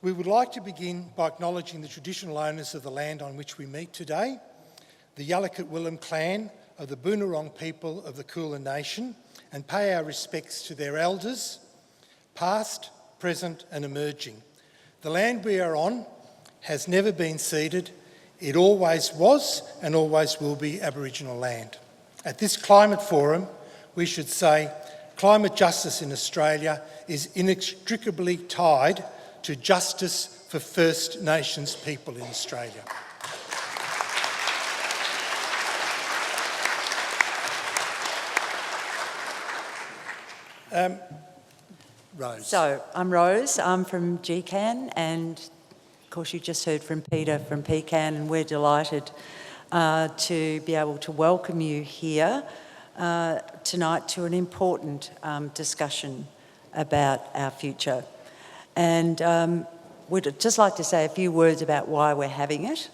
We would like to begin by acknowledging the traditional owners of the land on which we meet today, the Yalukit Willam clan of the Boonwurrung people of the Kulin Nation, and pay our respects to their elders, past, present and emerging. The land we are on has never been ceded. It always was and always will be Aboriginal land. At this climate forum, we should say climate justice in Australia is inextricably tied to justice for First Nations people in Australia. Rose. So, I'm Rose, I'm from GECAN, and of course you just heard from Peter from PECAN, and we're delighted to be able to welcome you here tonight to an important discussion about our future. And we'd just like to say a few words about why we're having it,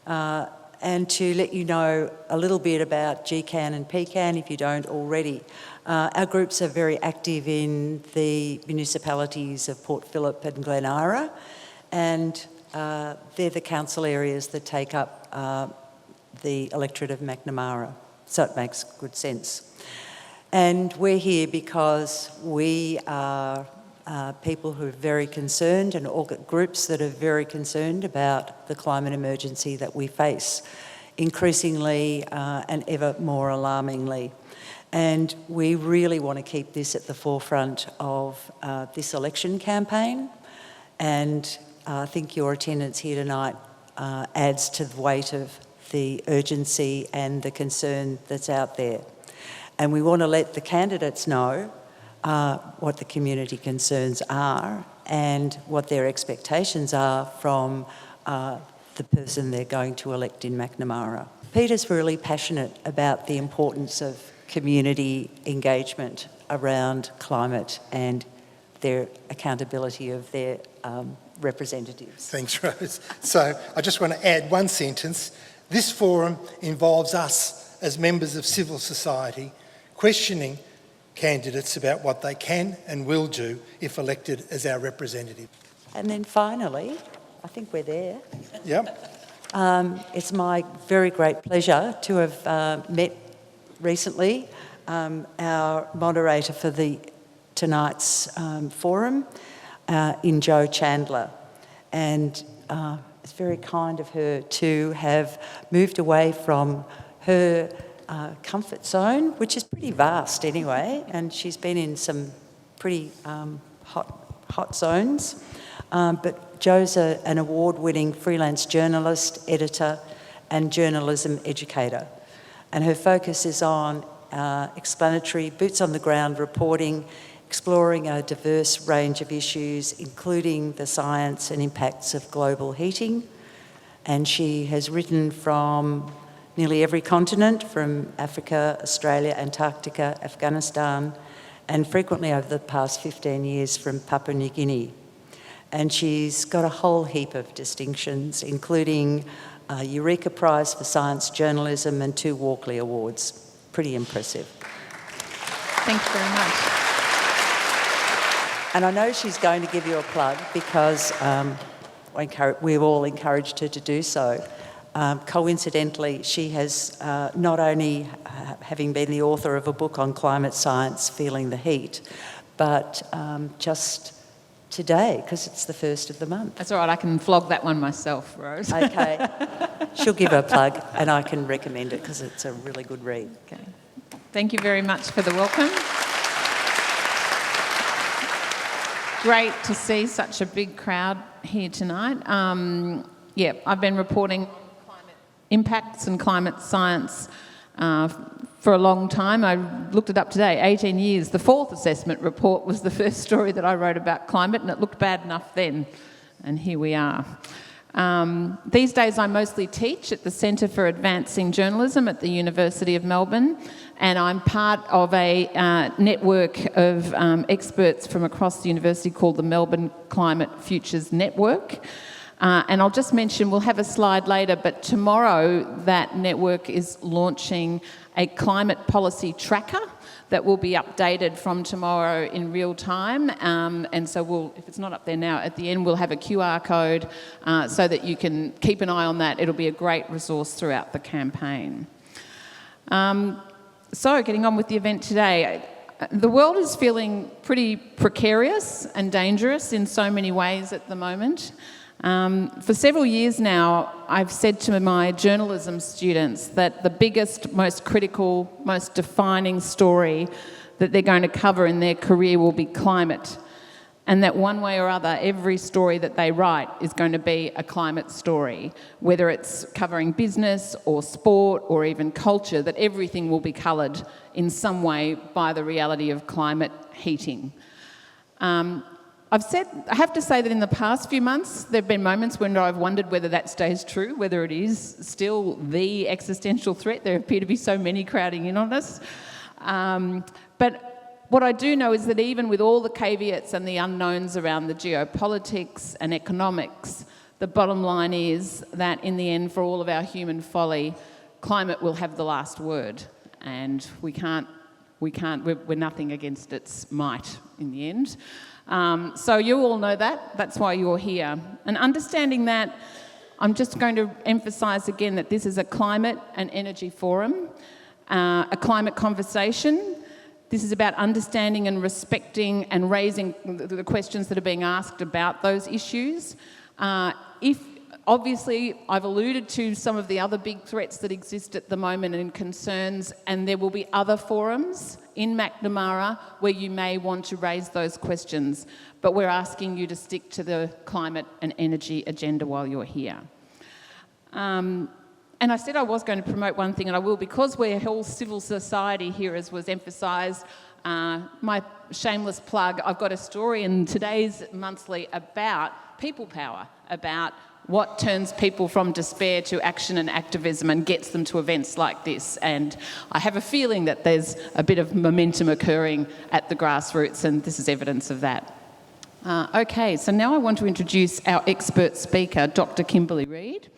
and to let you know a little bit about GECAN and PECAN if you don't already. Our groups are very active in the municipalities of Port Phillip and Glenara, and they're the council areas that take up the electorate of Macnamara, so it makes good sense. And we're here because we are people who are very concerned, and groups that are very concerned about the climate emergency that we face, increasingly and ever more alarmingly. And we really want to keep this at the forefront of this election campaign, and I think your attendance here tonight adds to the weight of the urgency and the concern that's out there. And we want to let the candidates know what the community concerns are and what their expectations are from the person they're going to elect in Macnamara. Peter's really passionate about the importance of community engagement around climate and their accountability of their representatives. Thanks, Rose. So I just want to add one sentence. This forum involves us as members of civil society questioning candidates about what they can and will do if elected as our representative. And then finally, I think we're there. Yep. It's my very great pleasure to have met recently our moderator for tonight's forum in Jo Chandler. And it's very kind of her to have moved away from her comfort zone, which is pretty vast anyway, and she's been in some pretty hot zones. But Jo's an award-winning freelance journalist, editor, and journalism educator. And her focus is on explanatory, boots-on-the-ground reporting, exploring a diverse range of issues, including the science and impacts of global heating. And she has written from nearly every continent, from Africa, Australia, Antarctica, Afghanistan, and frequently over the past 15 years from Papua New Guinea. And she's got a whole heap of distinctions, including a Eureka Prize for Science Journalism and 2 Walkley Awards. Pretty impressive. Thanks very much. And I know she's going to give you a plug because we've all encouraged her to do so. Coincidentally, she has not only having been the author of a book on climate science, Feeling the Heat, but just today, because it's the first of the month. That's all right, I can flog that one myself, Rose. Okay. She'll give her a plug and I can recommend it because it's a really good read. Okay. Thank you very much for the welcome. Great to see such a big crowd here tonight. I've been reporting climate impacts and climate science for a long time. I looked it up today, 18 years. The 4th assessment report was the first story that I wrote about climate, and it looked bad enough then, and here we are. These days I mostly teach at the Centre for Advancing Journalism at the University of Melbourne, and I'm part of a network of experts from across the university called the Melbourne Climate Futures Network. And I'll just mention, we'll have a slide later, but tomorrow that network is launching a climate policy tracker that will be updated from tomorrow in real time. And so if it's not up there now, at the end we'll have a QR code so that you can keep an eye on that. It'll be a great resource throughout the campaign. So getting on with the event today. The world is feeling pretty precarious and dangerous in so many ways at the moment. For several years now, I've said to my journalism students that the biggest, most critical, most defining story that they're going to cover in their career will be climate. And that one way or other, every story that they write is going to be a climate story, whether it's covering business or sport or even culture, that everything will be coloured in some way by the reality of climate heating. I have to say that in the past few months, there have been moments when I've wondered whether that stays true, whether it is still the existential threat. There appear to be so many crowding in on us. But what I do know is that even with all the caveats and the unknowns around the geopolitics and economics, the bottom line is that in the end, for all of our human folly, climate will have the last word, and we're nothing against its might in the end. So you all know that. That's why you're here. And understanding that, I'm just going to emphasise again that this is a climate and energy forum, a climate conversation. This is about understanding and respecting and raising the questions that are being asked about those issues. Obviously, I've alluded to some of the other big threats that exist at the moment and concerns, and there will be other forums in Macnamara where you may want to raise those questions, but we're asking you to stick to the climate and energy agenda while you're here. And I said I was going to promote one thing, and I will, because we're all civil society here, as was emphasised. My shameless plug, I've got a story in today's monthly about people power, about what turns people from despair to action and activism and gets them to events like this. And I have a feeling that there's a bit of momentum occurring at the grassroots, and this is evidence of that. Okay, so now I want to introduce our expert speaker, Dr. Kimberley Reid.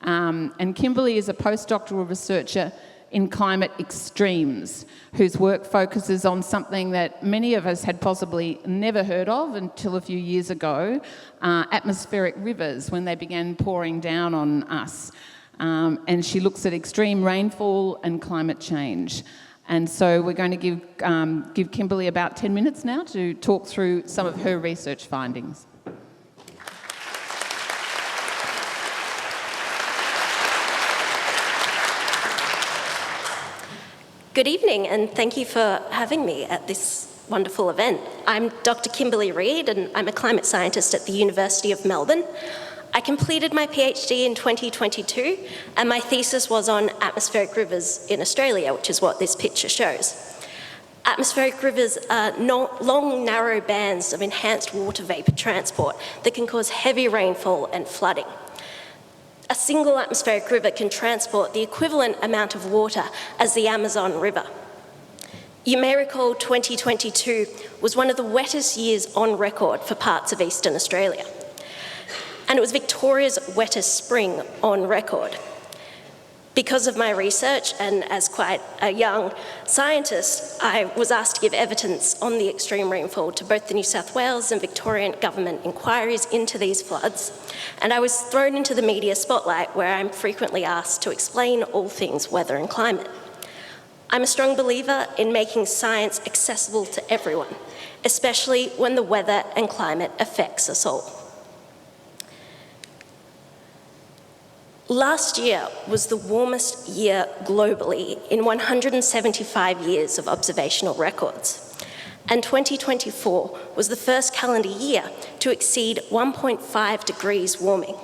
And Kimberley is a postdoctoral researcher in climate extremes, whose work focuses on something that many of us had possibly never heard of until a few years ago, atmospheric rivers, when they began pouring down on us. And she looks at extreme rainfall and climate change. And so we're going to give Kimberley about 10 minutes now to talk through some of her research findings. Good evening, and thank you for having me at this wonderful event. I'm Dr. Kimberley Reid, and I'm a climate scientist at the University of Melbourne. I completed my PhD in 2022, and my thesis was on atmospheric rivers in Australia, which is what this picture shows. Atmospheric rivers are long, narrow bands of enhanced water vapour transport that can cause heavy rainfall and flooding. A single atmospheric river can transport the equivalent amount of water as the Amazon River. You may recall 2022 was one of the wettest years on record for parts of Eastern Australia. And it was Victoria's wettest spring on record. Because of my research, and as quite a young scientist, I was asked to give evidence on the extreme rainfall to both the New South Wales and Victorian government inquiries into these floods. And I was thrown into the media spotlight, where I'm frequently asked to explain all things weather and climate. I'm a strong believer in making science accessible to everyone, especially when the weather and climate affects us all. Last year was the warmest year globally in 175 years of observational records. And 2024 was the first calendar year to exceed 1.5 degrees warming.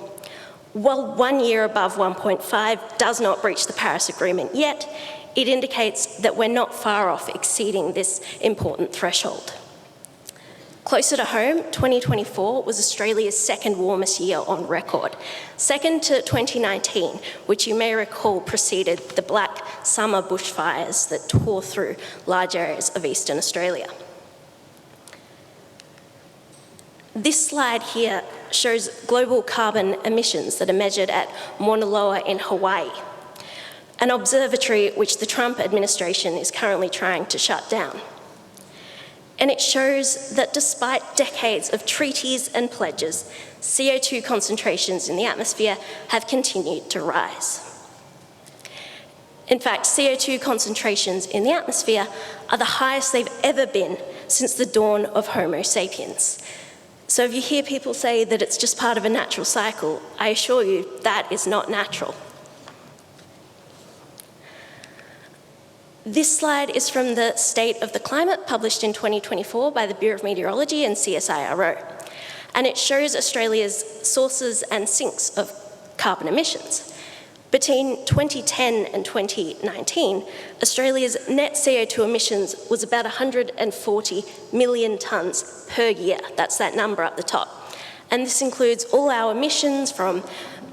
While 1 year above 1.5 does not breach the Paris Agreement yet, it indicates that we're not far off exceeding this important threshold. Closer to home, 2024 was Australia's second warmest year on record, second to 2019, which you may recall preceded the black summer bushfires that tore through large areas of Eastern Australia. This slide here shows global carbon emissions that are measured at Mauna Loa in Hawaii, an observatory which the Trump administration is currently trying to shut down. And it shows that despite decades of treaties and pledges, CO2 concentrations in the atmosphere have continued to rise. In fact, CO2 concentrations in the atmosphere are the highest they've ever been since the dawn of Homo sapiens. So if you hear people say that it's just part of a natural cycle, I assure you that is not natural. This slide is from the State of the Climate published in 2024 by the Bureau of Meteorology and CSIRO. And it shows Australia's sources and sinks of carbon emissions. Between 2010 and 2019, Australia's net CO2 emissions was about 140 million tonnes per year. That's that number up the top. And this includes all our emissions from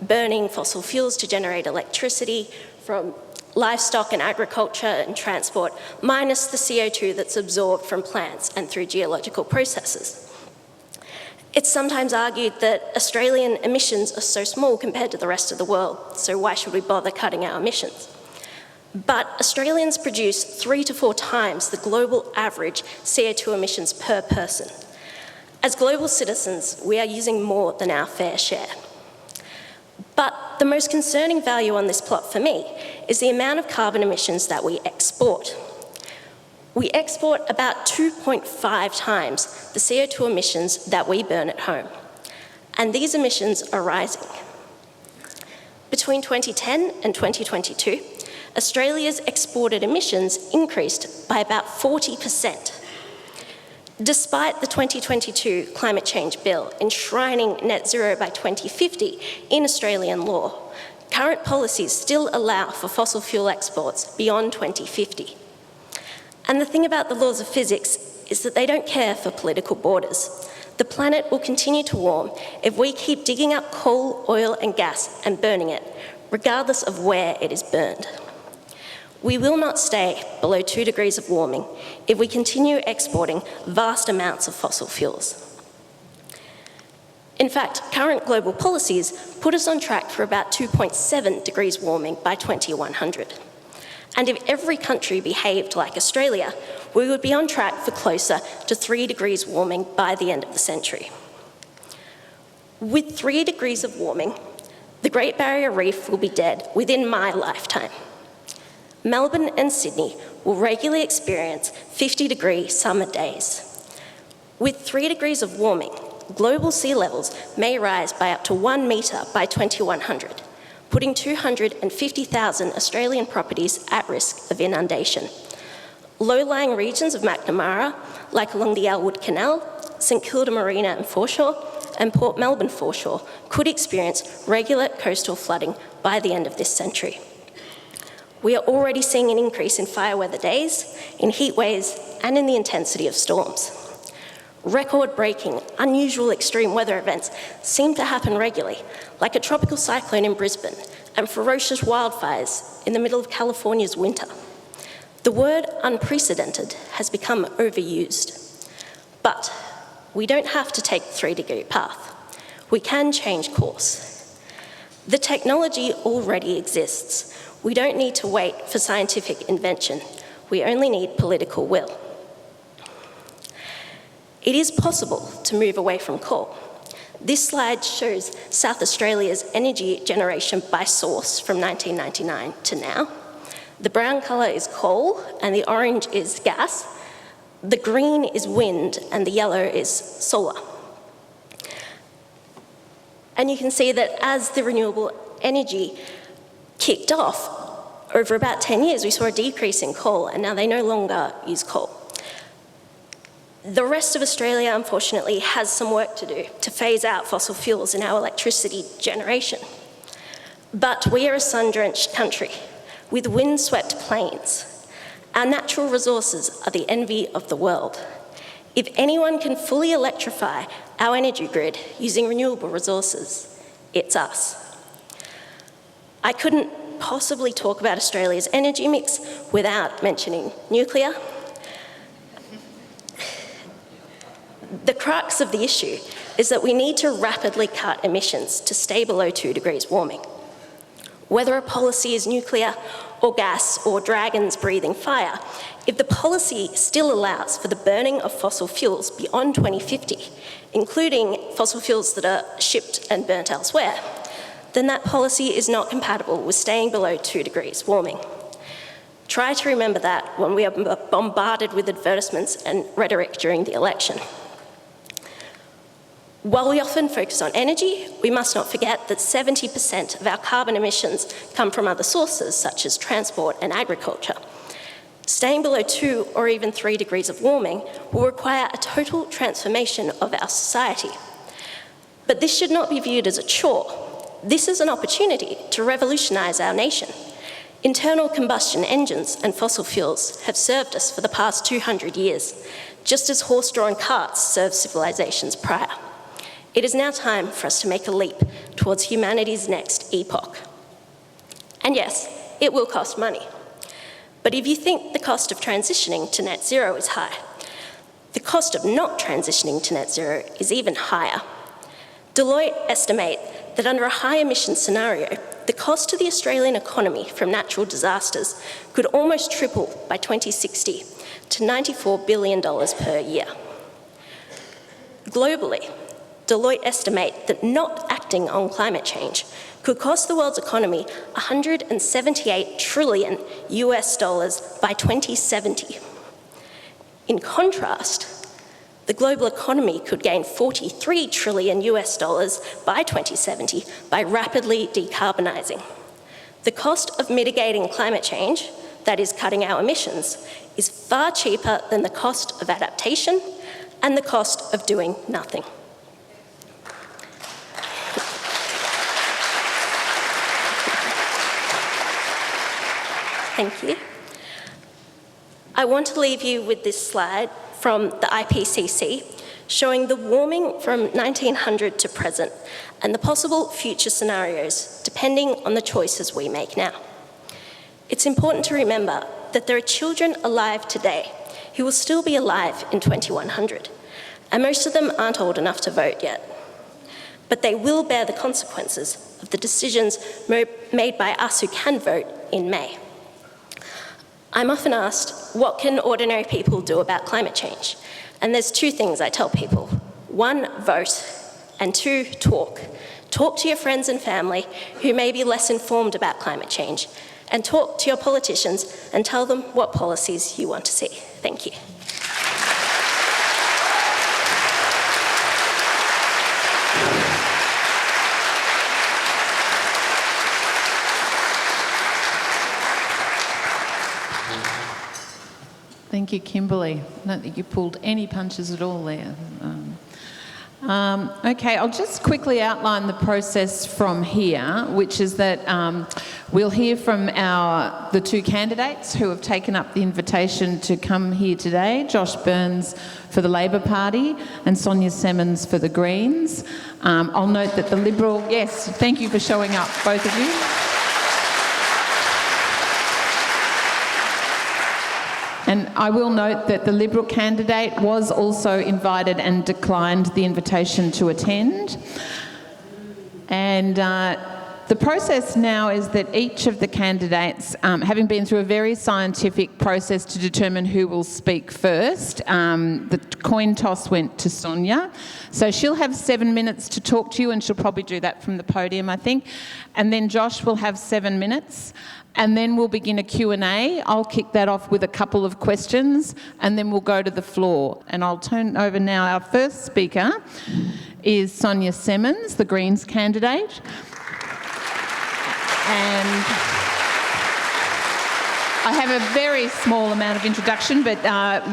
burning fossil fuels to generate electricity, from livestock and agriculture and transport, minus the CO2 that's absorbed from plants and through geological processes. It's sometimes argued that Australian emissions are so small compared to the rest of the world, so why should we bother cutting our emissions? But Australians produce 3 to 4 times the global average CO2 emissions per person. As global citizens, we are using more than our fair share. But the most concerning value on this plot for me is the amount of carbon emissions that we export. We export about 2.5 times the CO2 emissions that we burn at home. And these emissions are rising. Between 2010 and 2022, Australia's exported emissions increased by about 40%. Despite the 2022 climate change bill enshrining net zero by 2050 in Australian law, current policies still allow for fossil fuel exports beyond 2050. And the thing about the laws of physics is that they don't care for political borders. The planet will continue to warm if we keep digging up coal, oil and gas and burning it, regardless of where it is burned. We will not stay below 2 degrees of warming if we continue exporting vast amounts of fossil fuels. In fact, current global policies put us on track for about 2.7 degrees warming by 2100. And if every country behaved like Australia, we would be on track for closer to 3 degrees warming by the end of the century. With 3 degrees of warming, the Great Barrier Reef will be dead within my lifetime. Melbourne and Sydney will regularly experience 50-degree summer days. With 3 degrees of warming, global sea levels may rise by up to 1 metre by 2100, putting 250,000 Australian properties at risk of inundation. Low-lying regions of Macnamara, like along the Elwood Canal, St Kilda Marina and Foreshore, and Port Melbourne Foreshore, could experience regular coastal flooding by the end of this century. We are already seeing an increase in fire weather days, in heat waves, and in the intensity of storms. Record-breaking, unusual extreme weather events seem to happen regularly, like a tropical cyclone in Brisbane and ferocious wildfires in the middle of California's winter. The word unprecedented has become overused. But we don't have to take the 3-degree path. We can change course. The technology already exists. We don't need to wait for scientific invention. We only need political will. It is possible to move away from coal. This slide shows South Australia's energy generation by source from 1999 to now. The brown colour is coal and the orange is gas. The green is wind and the yellow is solar. And you can see that as the renewable energy kicked off, over about 10 years, we saw a decrease in coal, and now they no longer use coal. The rest of Australia, unfortunately, has some work to do to phase out fossil fuels in our electricity generation. But we are a sun-drenched country with wind-swept plains. Our natural resources are the envy of the world. If anyone can fully electrify our energy grid using renewable resources, it's us. I couldn't possibly talk about Australia's energy mix without mentioning nuclear. The crux of the issue is that we need to rapidly cut emissions to stay below 2 degrees warming. Whether a policy is nuclear or gas or dragons breathing fire, if the policy still allows for the burning of fossil fuels beyond 2050, including fossil fuels that are shipped and burnt elsewhere, then that policy is not compatible with staying below 2 degrees warming. Try to remember that when we are bombarded with advertisements and rhetoric during the election. While we often focus on energy, we must not forget that 70% of our carbon emissions come from other sources, such as transport and agriculture. Staying below 2 or even 3 degrees of warming will require a total transformation of our society. But this should not be viewed as a chore. This is an opportunity to revolutionise our nation. Internal combustion engines and fossil fuels have served us for the past 200 years, just as horse-drawn carts served civilizations prior. It is now time for us to make a leap towards humanity's next epoch. And yes, it will cost money. But if you think the cost of transitioning to net zero is high, the cost of not transitioning to net zero is even higher. Deloitte estimate that under a high emission scenario, the cost to the Australian economy from natural disasters could almost triple by 2060 to $94 billion per year. Globally, Deloitte estimate that not acting on climate change could cost the world's economy $178 trillion by 2070. In contrast, the global economy could gain $43 trillion by 2070 by rapidly decarbonising. The cost of mitigating climate change, that is cutting our emissions, is far cheaper than the cost of adaptation and the cost of doing nothing. Thank you. I want to leave you with this slide from the IPCC showing the warming from 1900 to present and the possible future scenarios depending on the choices we make now. It's important to remember that there are children alive today who will still be alive in 2100, and most of them aren't old enough to vote yet. But they will bear the consequences of the decisions made by us who can vote in May. I'm often asked, what can ordinary people do about climate change? And there's two things I tell people. One, vote, and two, talk. Talk to your friends and family who may be less informed about climate change, and talk to your politicians and tell them what policies you want to see. Thank you. Thank you, Kimberley. I don't think you pulled any punches at all there. Okay, I'll just quickly outline the process from here, which is that we'll hear from the two candidates who have taken up the invitation to come here today, Josh Burns for the Labor Party and Sonya Semmens for the Greens. I'll note that the Liberal, yes, thank you for showing up, both of you. And I will note that the Liberal candidate was also invited and declined the invitation to attend. And the process now is that each of the candidates, having been through a very scientific process to determine who will speak first, the coin toss went to Sonya. So she'll have 7 minutes to talk to you, and she'll probably do that from the podium, I think. And then Josh will have 7 minutes. And then we'll begin a Q&A. I'll kick that off with a couple of questions, and then we'll go to the floor. And I'll turn over now. Our first speaker is Sonya Semmens, the Greens candidate. And I have a very small amount of introduction, but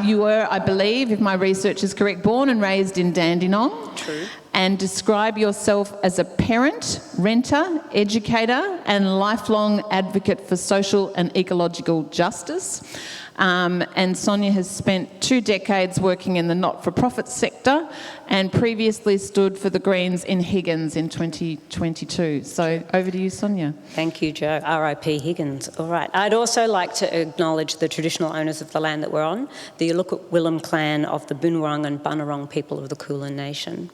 you were, I believe, if my research is correct, born and raised in Dandenong. True. And describe yourself as a parent, renter, educator, and lifelong advocate for social and ecological justice. And Sonya has spent 2 decades working in the not-for-profit sector and previously stood for the Greens in Higgins in 2022. So over to you, Sonya. Thank you, Jo. R.I.P. Higgins. All right. I'd also like to acknowledge the traditional owners of the land that we're on, the Yalukit Willem clan of the Boon Wurrung and Bunurong people of the Kulin Nation.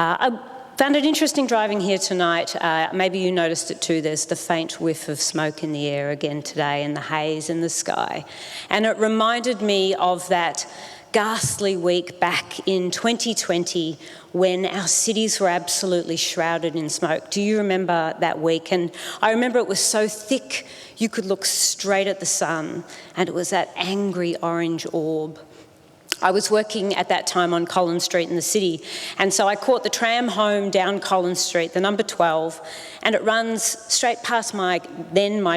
I found it interesting driving here tonight. Maybe you noticed it too. There's the faint whiff of smoke in the air again today and the haze in the sky. And it reminded me of that ghastly week back in 2020 when our cities were absolutely shrouded in smoke. Do you remember that week? And I remember it was so thick you could look straight at the sun, and it was that angry orange orb. I was working at that time on Collins Street in the city, and so I caught the tram home down Collins Street, the number 12, and it runs straight past my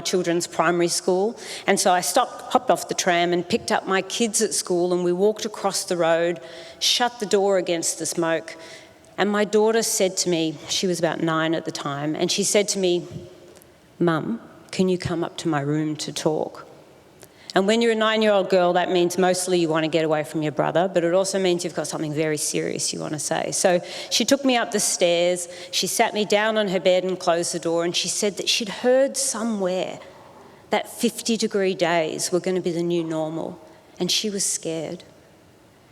children's primary school. And so I hopped off the tram and picked up my kids at school, and we walked across the road, shut the door against the smoke, and my daughter said to me, she was about 9 at the time, and she said to me, "Mum, can you come up to my room to talk?" And when you're a 9-year-old girl, that means mostly you want to get away from your brother, but it also means you've got something very serious you want to say. So she took me up the stairs, she sat me down on her bed and closed the door, and she said that she'd heard somewhere that 50-degree days were going to be the new normal, and she was scared.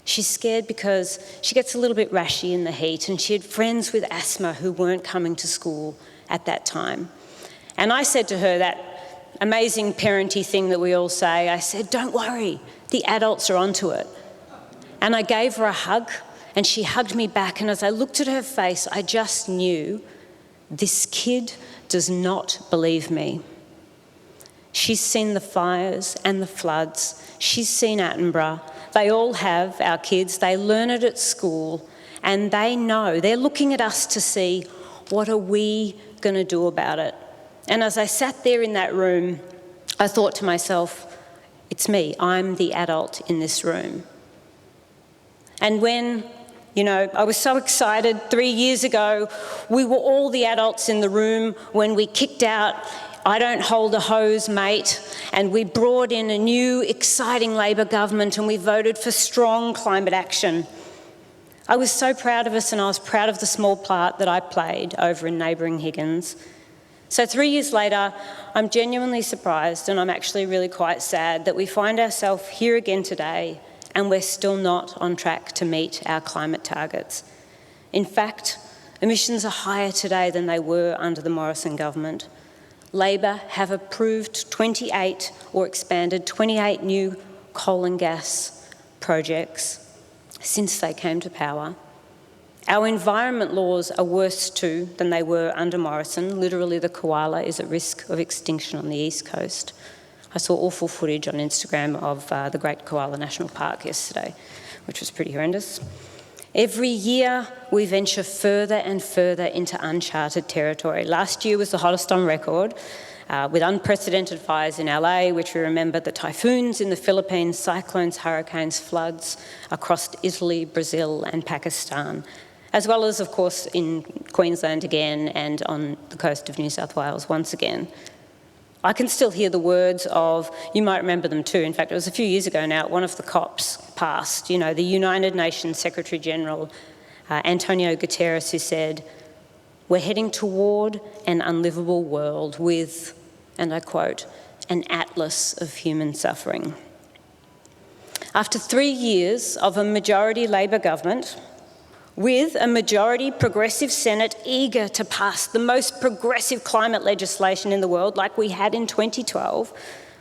She's scared because she gets a little bit rashy in the heat, and she had friends with asthma who weren't coming to school at that time. And I said to her that amazing parenty thing that we all say, I said, "Don't worry, the adults are onto it." And I gave her a hug, and she hugged me back, and as I looked at her face, I just knew this kid does not believe me. She's seen the fires and the floods. She's seen Attenborough. They all have, our kids. They learn it at school, and they know. They're looking at us to see, what are we going to do about it? And as I sat there in that room, I thought to myself, it's me. I'm the adult in this room. And when, I was so excited 3 years ago, we were all the adults in the room when we kicked out "I don't hold a hose, mate," and we brought in a new, exciting Labor government, and we voted for strong climate action. I was so proud of us, and I was proud of the small part that I played over in neighbouring Higgins. So 3 years later, I'm genuinely surprised, and I'm actually really quite sad that we find ourselves here again today and we're still not on track to meet our climate targets. In fact, emissions are higher today than they were under the Morrison government. Labor have approved 28 or expanded 28 new coal and gas projects since they came to power. Our environment laws are worse too than they were under Morrison. Literally, the koala is at risk of extinction on the East Coast. I saw awful footage on Instagram of the Great Koala National Park yesterday, which was pretty horrendous. Every year, we venture further and further into uncharted territory. Last year was the hottest on record, with unprecedented fires in LA, which we remember, the typhoons in the Philippines, cyclones, hurricanes, floods across Italy, Brazil and Pakistan, as well as, of course, in Queensland again and on the coast of New South Wales once again. I can still hear the words of, you might remember them too, in fact it was a few years ago now, one of the COPs passed, the United Nations Secretary General, Antonio Guterres, who said, "We're heading toward an unlivable world with," and I quote, "an atlas of human suffering." After 3 years of a majority Labor government, with a majority Progressive Senate eager to pass the most progressive climate legislation in the world, like we had in 2012,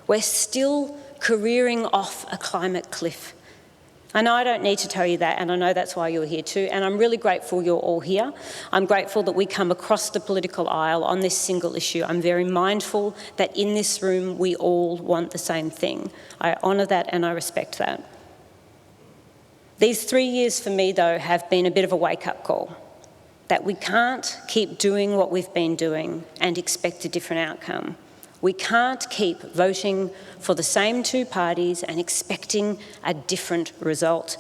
we're still careering off a climate cliff. I know I don't need to tell you that, and I know that's why you're here too, and I'm really grateful you're all here. I'm grateful that we come across the political aisle on this single issue. I'm very mindful that in this room we all want the same thing. I honour that and I respect that. These 3 years for me, though, have been a bit of a wake-up call, that we can't keep doing what we've been doing and expect a different outcome. We can't keep voting for the same two parties and expecting a different result.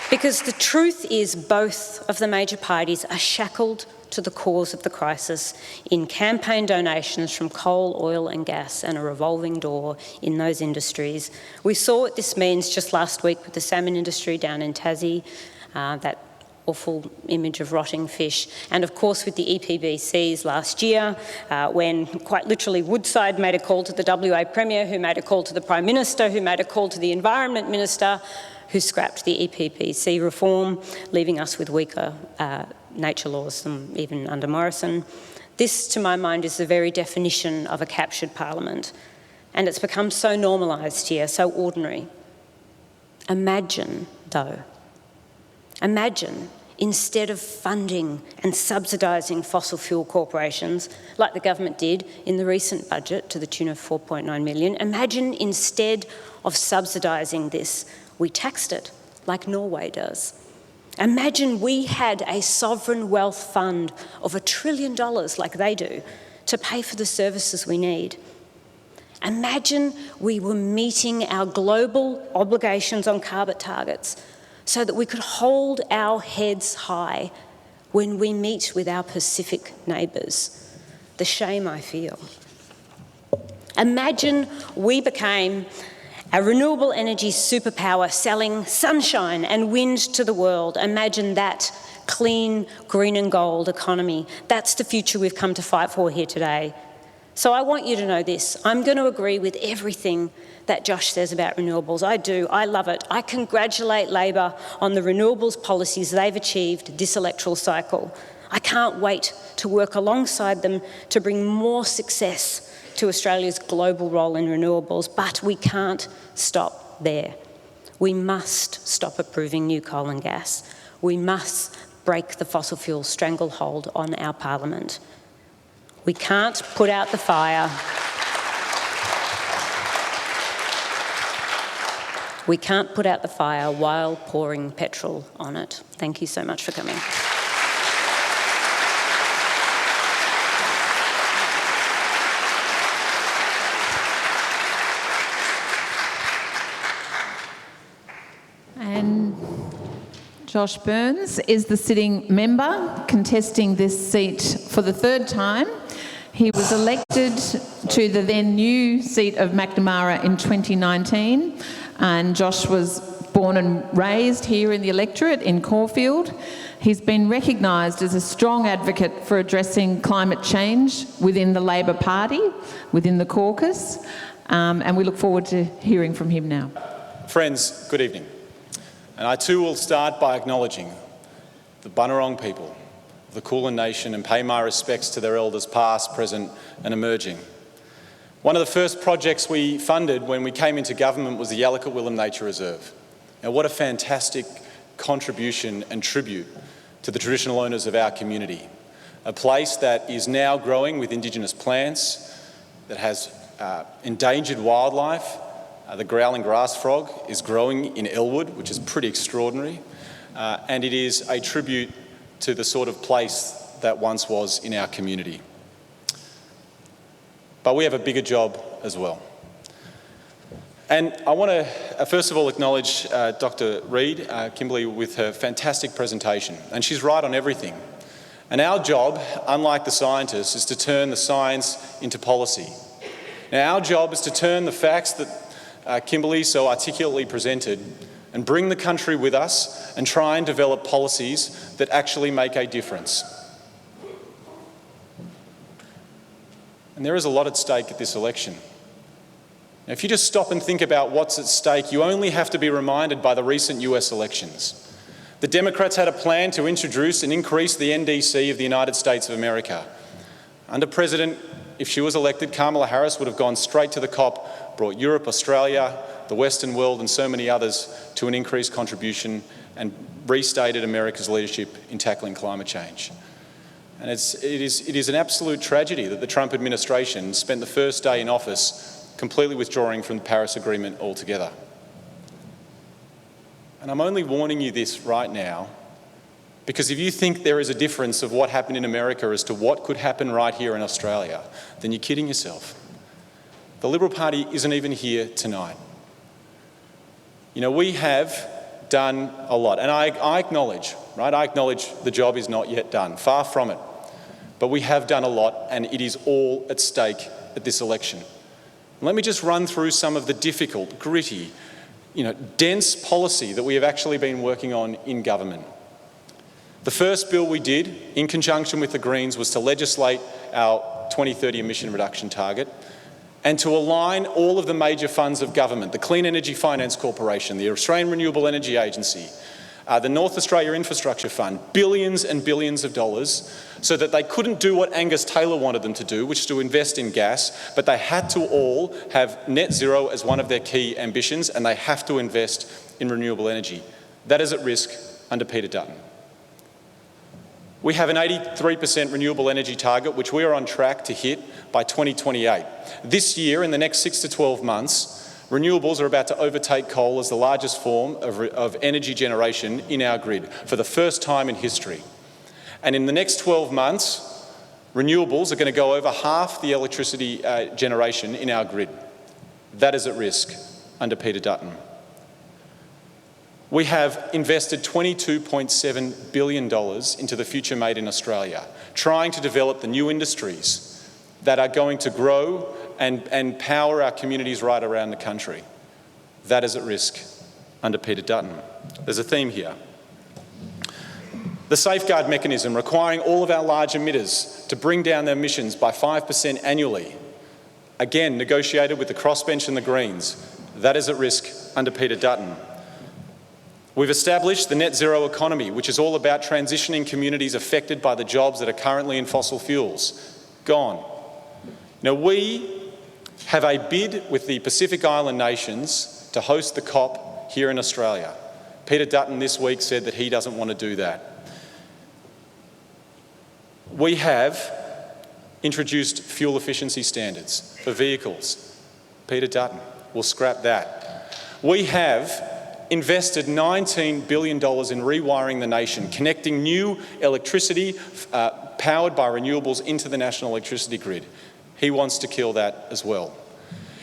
Because the truth is both of the major parties are shackled to the cause of the crisis in campaign donations from coal, oil and gas and a revolving door in those industries. We saw what this means just last week with the salmon industry down in Tassie, that awful image of rotting fish. And of course with the EPBCs last year, when quite literally Woodside made a call to the WA Premier, who made a call to the Prime Minister, who made a call to the Environment Minister, who scrapped the EPBC reform, leaving us with weaker nature laws than even under Morrison. This, to my mind, is the very definition of a captured parliament. And it's become so normalised here, so ordinary. Imagine, though, instead of funding and subsidising fossil fuel corporations, like the government did in the recent budget to the tune of $4.9 million, imagine instead of subsidising this, we taxed it, like Norway does. Imagine we had a sovereign wealth fund of $1 trillion, like they do, to pay for the services we need. Imagine we were meeting our global obligations on carbon targets so that we could hold our heads high when we meet with our Pacific neighbours. The shame I feel. Imagine we became a renewable energy superpower selling sunshine and wind to the world. Imagine that clean, green and gold economy. That's the future we've come to fight for here today. So I want you to know this. I'm going to agree with everything that Josh says about renewables. I do. I love it. I congratulate Labor on the renewables policies they've achieved this electoral cycle. I can't wait to work alongside them to bring more success to Australia's global role in renewables, but we can't stop there. We must stop approving new coal and gas. We must break the fossil fuel stranglehold on our parliament. We can't put out the fire. We can't put out the fire while pouring petrol on it. Thank you so much for coming. And Josh Burns is the sitting member contesting this seat for the third time. He was elected to the then new seat of Macnamara in 2019, and Josh was born and raised here in the electorate in Caulfield. He's been recognised as a strong advocate for addressing climate change within the Labor Party, within the caucus, and we look forward to hearing from him now. Friends, good evening. And I too will start by acknowledging the Bunurong people, the Kulin Nation, and pay my respects to their elders past, present and emerging. One of the first projects we funded when we came into government was the Yalloka-Willam Nature Reserve. Now, what a fantastic contribution and tribute to the traditional owners of our community. A place that is now growing with Indigenous plants, that has endangered wildlife. The growling grass frog is growing in Elwood, which is pretty extraordinary. And it is a tribute to the sort of place that once was in our community. But we have a bigger job as well. And I want to first of all acknowledge Dr. Reid, Kimberley, with her fantastic presentation. And she's right on everything. And our job, unlike the scientists, is to turn the science into policy. Now, our job is to turn the facts that Kimberley so articulately presented and bring the country with us and try and develop policies that actually make a difference. And there is a lot at stake at this election. Now, if you just stop and think about what's at stake, you only have to be reminded by the recent US elections. The Democrats had a plan to introduce and increase the NDC of the United States of America. Under President, if she was elected, Kamala Harris would have gone straight to the COP, brought Europe, Australia, the Western world and so many others to an increased contribution and restated America's leadership in tackling climate change. And it is an absolute tragedy that the Trump administration spent the first day in office completely withdrawing from the Paris Agreement altogether. And I'm only warning you this right now because if you think there is a difference of what happened in America as to what could happen right here in Australia, then you're kidding yourself. The Liberal Party isn't even here tonight. You know, we have done a lot, and I acknowledge, right? I acknowledge the job is not yet done, far from it. But we have done a lot, and it is all at stake at this election. Let me just run through some of the difficult, gritty, dense policy that we have actually been working on in government. The first bill we did, in conjunction with the Greens, was to legislate our 2030 emission reduction target and to align all of the major funds of government, the Clean Energy Finance Corporation, the Australian Renewable Energy Agency, the North Australia Infrastructure Fund, billions and billions of dollars, so that they couldn't do what Angus Taylor wanted them to do, which is to invest in gas, but they had to all have net zero as one of their key ambitions, and they have to invest in renewable energy. That is at risk under Peter Dutton. We have an 83% renewable energy target, which we are on track to hit by 2028. This year, in the next 6 to 12 months, renewables are about to overtake coal as the largest form of energy generation in our grid for the first time in history. And in the next 12 months, renewables are going to go over half the electricity generation in our grid. That is at risk under Peter Dutton. We have invested $22.7 billion into the future made in Australia, trying to develop the new industries that are going to grow and power our communities right around the country. That is at risk under Peter Dutton. There's a theme here. The safeguard mechanism requiring all of our large emitters to bring down their emissions by 5% annually, again negotiated with the crossbench and the Greens. That is at risk under Peter Dutton. We've established the net zero economy, which is all about transitioning communities affected by the jobs that are currently in fossil fuels. Gone. Now, we have a bid with the Pacific Island nations to host the COP here in Australia. Peter Dutton this week said that he doesn't want to do that. We have introduced fuel efficiency standards for vehicles. Peter Dutton will scrap that. We have invested $19 billion in rewiring the nation, connecting new electricity powered by renewables into the national electricity grid. He wants to kill that as well.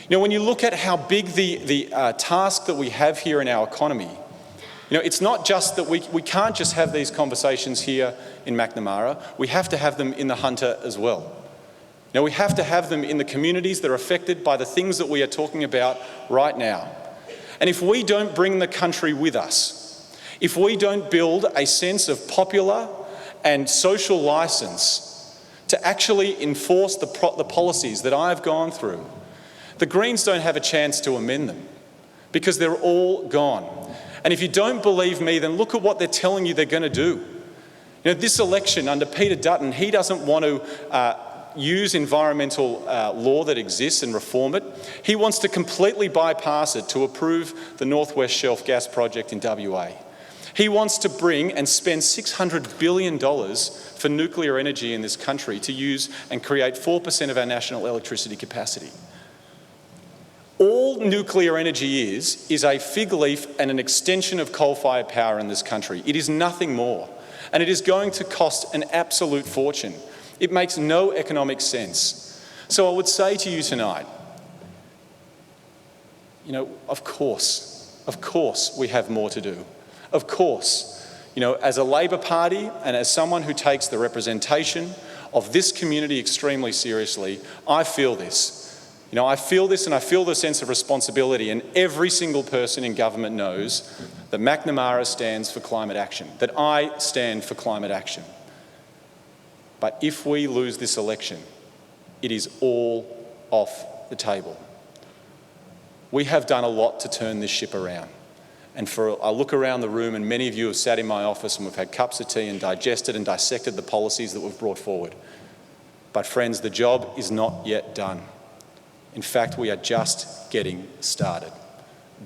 You know, when you look at how big the task that we have here in our economy, you know, it's not just that we can't just have these conversations here in Macnamara, we have to have them in the Hunter as well. Now, we have to have them in the communities that are affected by the things that we are talking about right now. And if we don't bring the country with us, if we don't build a sense of popular and social licence to actually enforce the policies that I've gone through, the Greens don't have a chance to amend them because they're all gone. And if you don't believe me, then look at what they're telling you they're going to do. You know, this election under Peter Dutton, he doesn't want to use environmental law that exists and reform it. He wants to completely bypass it to approve the North West Shelf gas project in WA. He wants to bring and spend $600 billion for nuclear energy in this country to use and create 4% of our national electricity capacity. All nuclear energy is a fig leaf and an extension of coal-fired power in this country. It is nothing more. And it is going to cost an absolute fortune. It makes no economic sense. So I would say to you tonight, you know, of course we have more to do. Of course, you know, as a Labor Party and as someone who takes the representation of this community extremely seriously, I feel this. You know, I feel this and I feel the sense of responsibility, and every single person in government knows that Macnamara stands for climate action, that I stand for climate action. But if we lose this election, it is all off the table. We have done a lot to turn this ship around. And I look around the room and many of you have sat in my office and we've had cups of tea and digested and dissected the policies that we've brought forward. But friends, the job is not yet done. In fact, we are just getting started.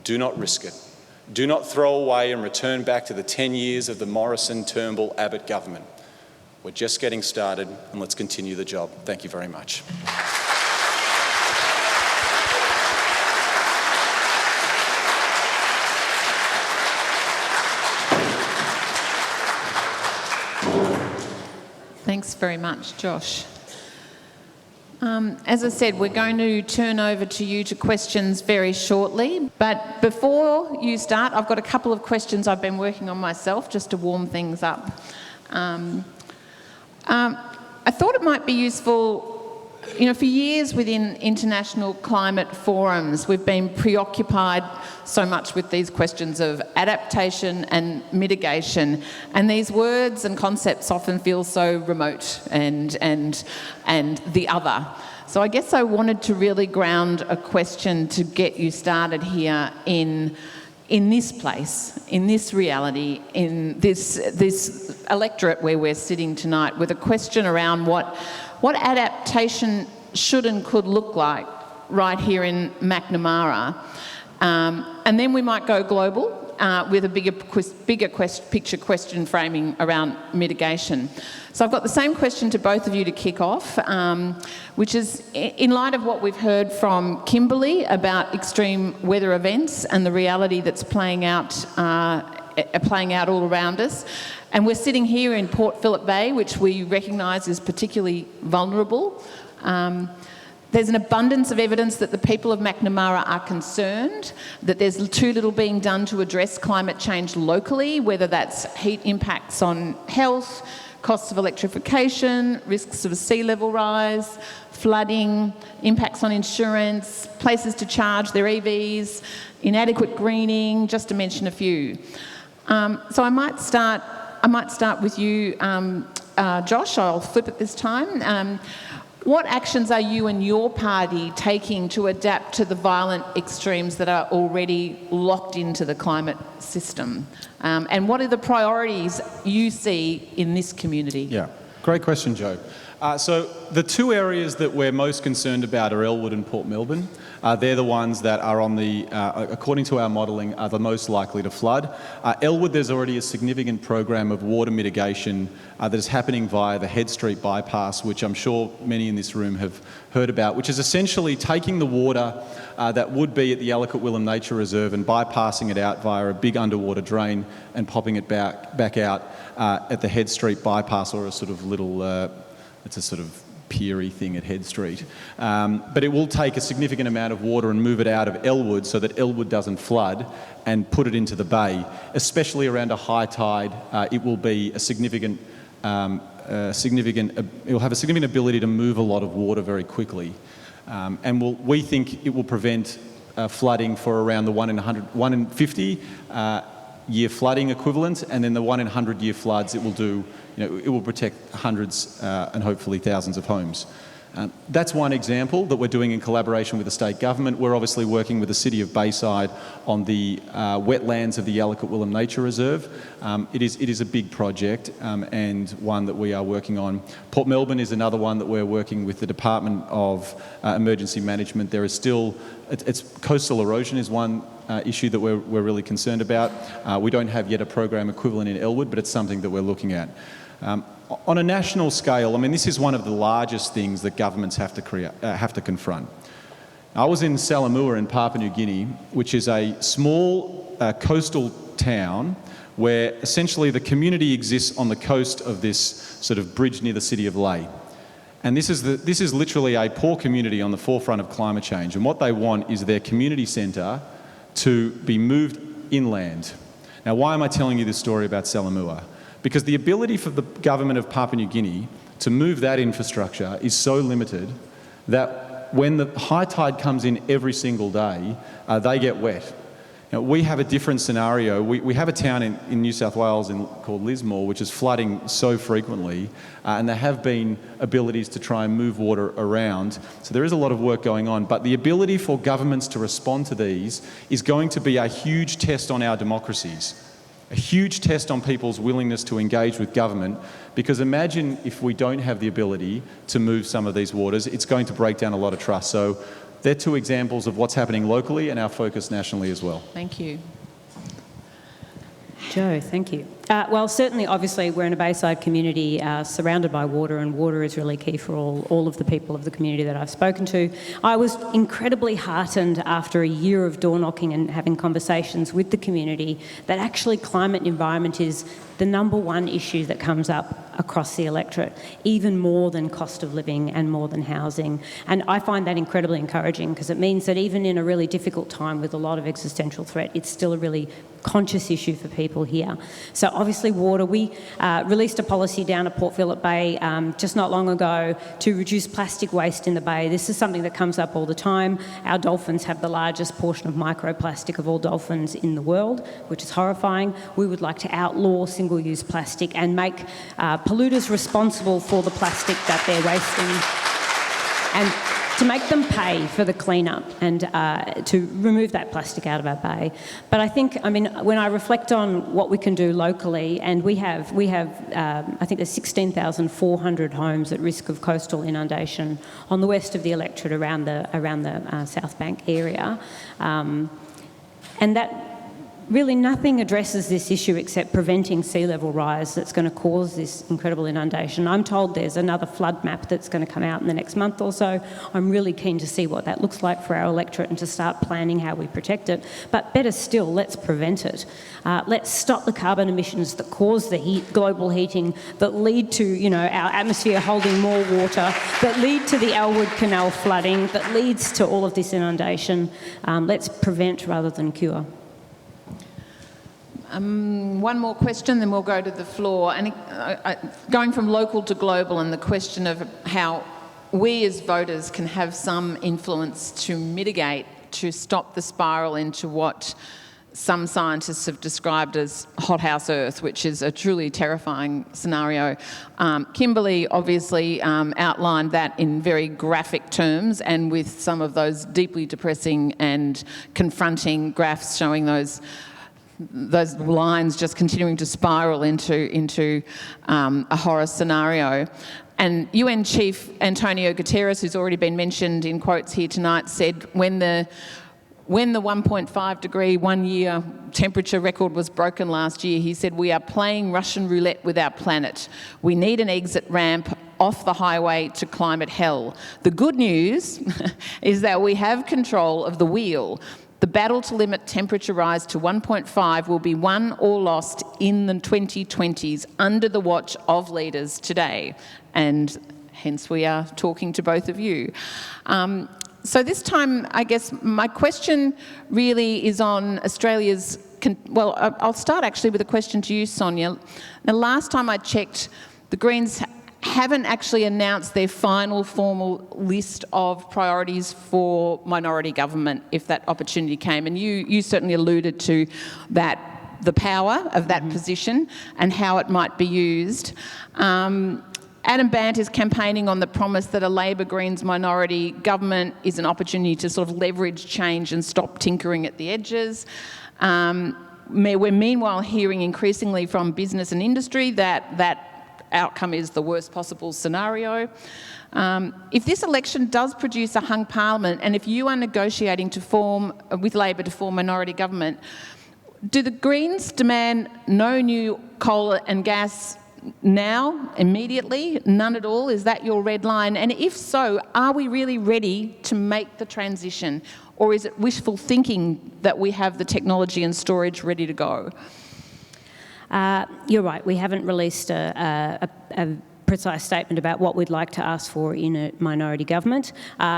Do not risk it. Do not throw away and return back to the 10 years of the Morrison, Turnbull, Abbott government. We're just getting started, and let's continue the job. Thank you very much. Thanks very much, Josh. As I said, we're going to turn over to you to questions very shortly. But before you start, I've got a couple of questions I've been working on myself just to warm things up. I thought it might be useful You know, for years within international climate forums, we've been preoccupied so much with these questions of adaptation and mitigation, and these words and concepts often feel so remote and the other. So I guess I wanted to really ground a question to get you started here in this place, in this reality, in this electorate where we're sitting tonight, with a question around what adaptation should and could look like right here in Macnamara. And then we might go global with a bigger picture question framing around mitigation. So I've got the same question to both of you to kick off, which is, in light of what we've heard from Kimberley about extreme weather events and the reality that's playing out all around us, and we're sitting here in Port Phillip Bay, which we recognise is particularly vulnerable. There's an abundance of evidence that the people of Macnamara are concerned, that there's too little being done to address climate change locally, whether that's heat impacts on health, costs of electrification, risks of sea level rise, flooding, impacts on insurance, places to charge their EVs, inadequate greening, just to mention a few. So I might start with you, Josh. I'll flip it this time. What actions are you and your party taking to adapt to the violent extremes that are already locked into the climate system? And what are the priorities you see in this community? Yeah, great question, Jo. So the two areas that we're most concerned about are Elwood and Port Melbourne. They're the ones that are on the, according to our modelling, are the most likely to flood. Elwood, there's already a significant program of water mitigation that is happening via the Head Street bypass, which I'm sure many in this room have heard about, which is essentially taking the water that would be at the Ellicott-Willem Nature Reserve and bypassing it out via a big underwater drain and popping it back out at the Head Street bypass, or a sort of little, it's a sort of piery thing at Head Street. But it will take a significant amount of water and move it out of Elwood so that Elwood doesn't flood, and put it into the bay. Especially around a high tide, it will be a significant, it will have a significant ability to move a lot of water very quickly. And we think it will prevent flooding for around the 1 in 50 year flooding equivalent, and then the 1 in 100 year floods it will do. It will protect hundreds and hopefully thousands of homes. That's one example that we're doing in collaboration with the state government. We're obviously working with the City of Bayside on the wetlands of the Ellicott-Willem Nature Reserve. It is a big project and one that we are working on. Port Melbourne is another one that we're working with the Department of Emergency Management. There is still, coastal erosion is one issue that we're really concerned about. We don't have yet a program equivalent in Elwood, but it's something that we're looking at. On a national scale, I mean, this is one of the largest things that governments have to confront. I was in Salamua in Papua New Guinea, which is a small coastal town where essentially the community exists on the coast of this sort of bridge near the city of Lae. And this is literally a poor community on the forefront of climate change. And what they want is their community centre to be moved inland. Now, why am I telling you this story about Salamua? Because the ability for the government of Papua New Guinea to move that infrastructure is so limited that when the high tide comes in every single day, they get wet. Now, we have a different scenario. We have a town in New South Wales called Lismore, which is flooding so frequently, and there have been abilities to try and move water around. So there is a lot of work going on, but the ability for governments to respond to these is going to be a huge test on our democracies. A huge test on people's willingness to engage with government, because imagine if we don't have the ability to move some of these waters, it's going to break down a lot of trust. So they're two examples of what's happening locally and our focus nationally as well. Thank you. Jo, thank you. Well, certainly, obviously, we're in a Bayside community surrounded by water, and water is really key for all of the people of the community that I've spoken to. I was incredibly heartened after a year of door knocking and having conversations with the community that actually climate and environment is the number one issue that comes up across the electorate, even more than cost of living and more than housing. And I find that incredibly encouraging, because it means that even in a really difficult time with a lot of existential threat, it's still a really conscious issue for people here. So obviously water. We released a policy down at Port Phillip Bay just not long ago to reduce plastic waste in the bay. This is something that comes up all the time. Our dolphins have the largest portion of microplastic of all dolphins in the world, which is horrifying. We would like to outlaw single-use plastic and make polluters responsible for the plastic that they're wasting, and to make them pay for the cleanup and to remove that plastic out of our bay. But I think, when I reflect on what we can do locally, and we have I think there's 16,400 homes at risk of coastal inundation on the west of the electorate around the South Bank area, and that really nothing addresses this issue except preventing sea level rise that's going to cause this incredible inundation. I'm told there's another flood map that's going to come out in the next month or so. I'm really keen to see what that looks like for our electorate and to start planning how we protect it. But better still, let's prevent it. Let's stop the carbon emissions that cause the global heating, that lead to our atmosphere holding more water, that lead to the Elwood Canal flooding, that leads to all of this inundation. Let's prevent rather than cure. One more question, then we'll go to the floor. And going from local to global, and the question of how we as voters can have some influence to mitigate, to stop the spiral into what some scientists have described as hothouse Earth, which is a truly terrifying scenario. Kimberley obviously outlined that in very graphic terms, and with some of those deeply depressing and confronting graphs showing those lines just continuing to spiral into a horror scenario. And UN Chief Antonio Guterres, who's already been mentioned in quotes here tonight, said when the 1.5 degree 1 year temperature record was broken last year, he said, "We are playing Russian roulette with our planet. We need an exit ramp off the highway to climate hell. The good news is that we have control of the wheel. The battle to limit temperature rise to 1.5 will be won or lost in the 2020s under the watch of leaders today." And hence we are talking to both of you. So this time, I guess my question really is on Australia's... I'll start actually with a question to you, Sonya. Now, last time I checked, the Greens haven't actually announced their final formal list of priorities for minority government if that opportunity came. And you certainly alluded to that, the power of that position and how it might be used. Adam Bandt is campaigning on the promise that a Labor-Greens minority government is an opportunity to sort of leverage change and stop tinkering at the edges. We're meanwhile hearing increasingly from business and industry that outcome is the worst possible scenario. If this election does produce a hung parliament, and if you are negotiating with Labor to form minority government, do the Greens demand no new coal and gas now, immediately, none at all? Is that your red line? And if so, are we really ready to make the transition? Or is it wishful thinking that we have the technology and storage ready to go? You're right, we haven't released a precise statement about what we'd like to ask for in a minority government.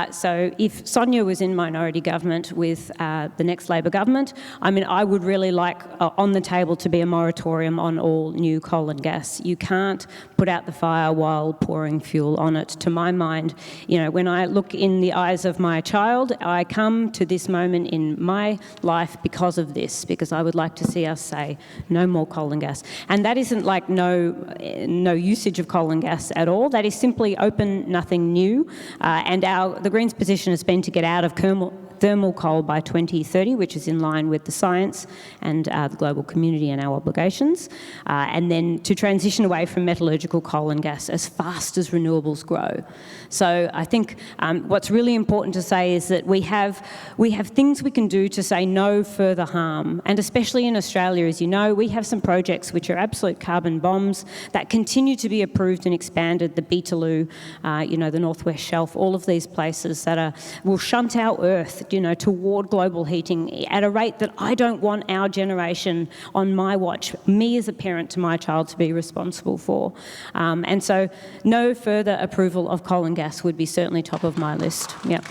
So if Sonya was in minority government with the next Labor government, I would really like on the table to be a moratorium on all new coal and gas. You can't put out the fire while pouring fuel on it. To my mind, when I look in the eyes of my child, I come to this moment in my life because of this, because I would like to see us say no more coal and gas. And that isn't like no usage of coal and gas at all. That is simply open, nothing new. And the Greens' position has been to get out of thermal coal by 2030, which is in line with the science and the global community and our obligations, and then to transition away from metallurgical coal and gas as fast as renewables grow. So I think what's really important to say is that we have things we can do to say no further harm, and especially in Australia, as you know, we have some projects which are absolute carbon bombs that continue to be approved and expanded, the Beetaloo, the Northwest Shelf, all of these places that will shunt our Earth toward global heating at a rate that I don't want our generation on my watch, me as a parent to my child, to be responsible for. And so no further approval of coal and gas would be certainly top of my list. Yep.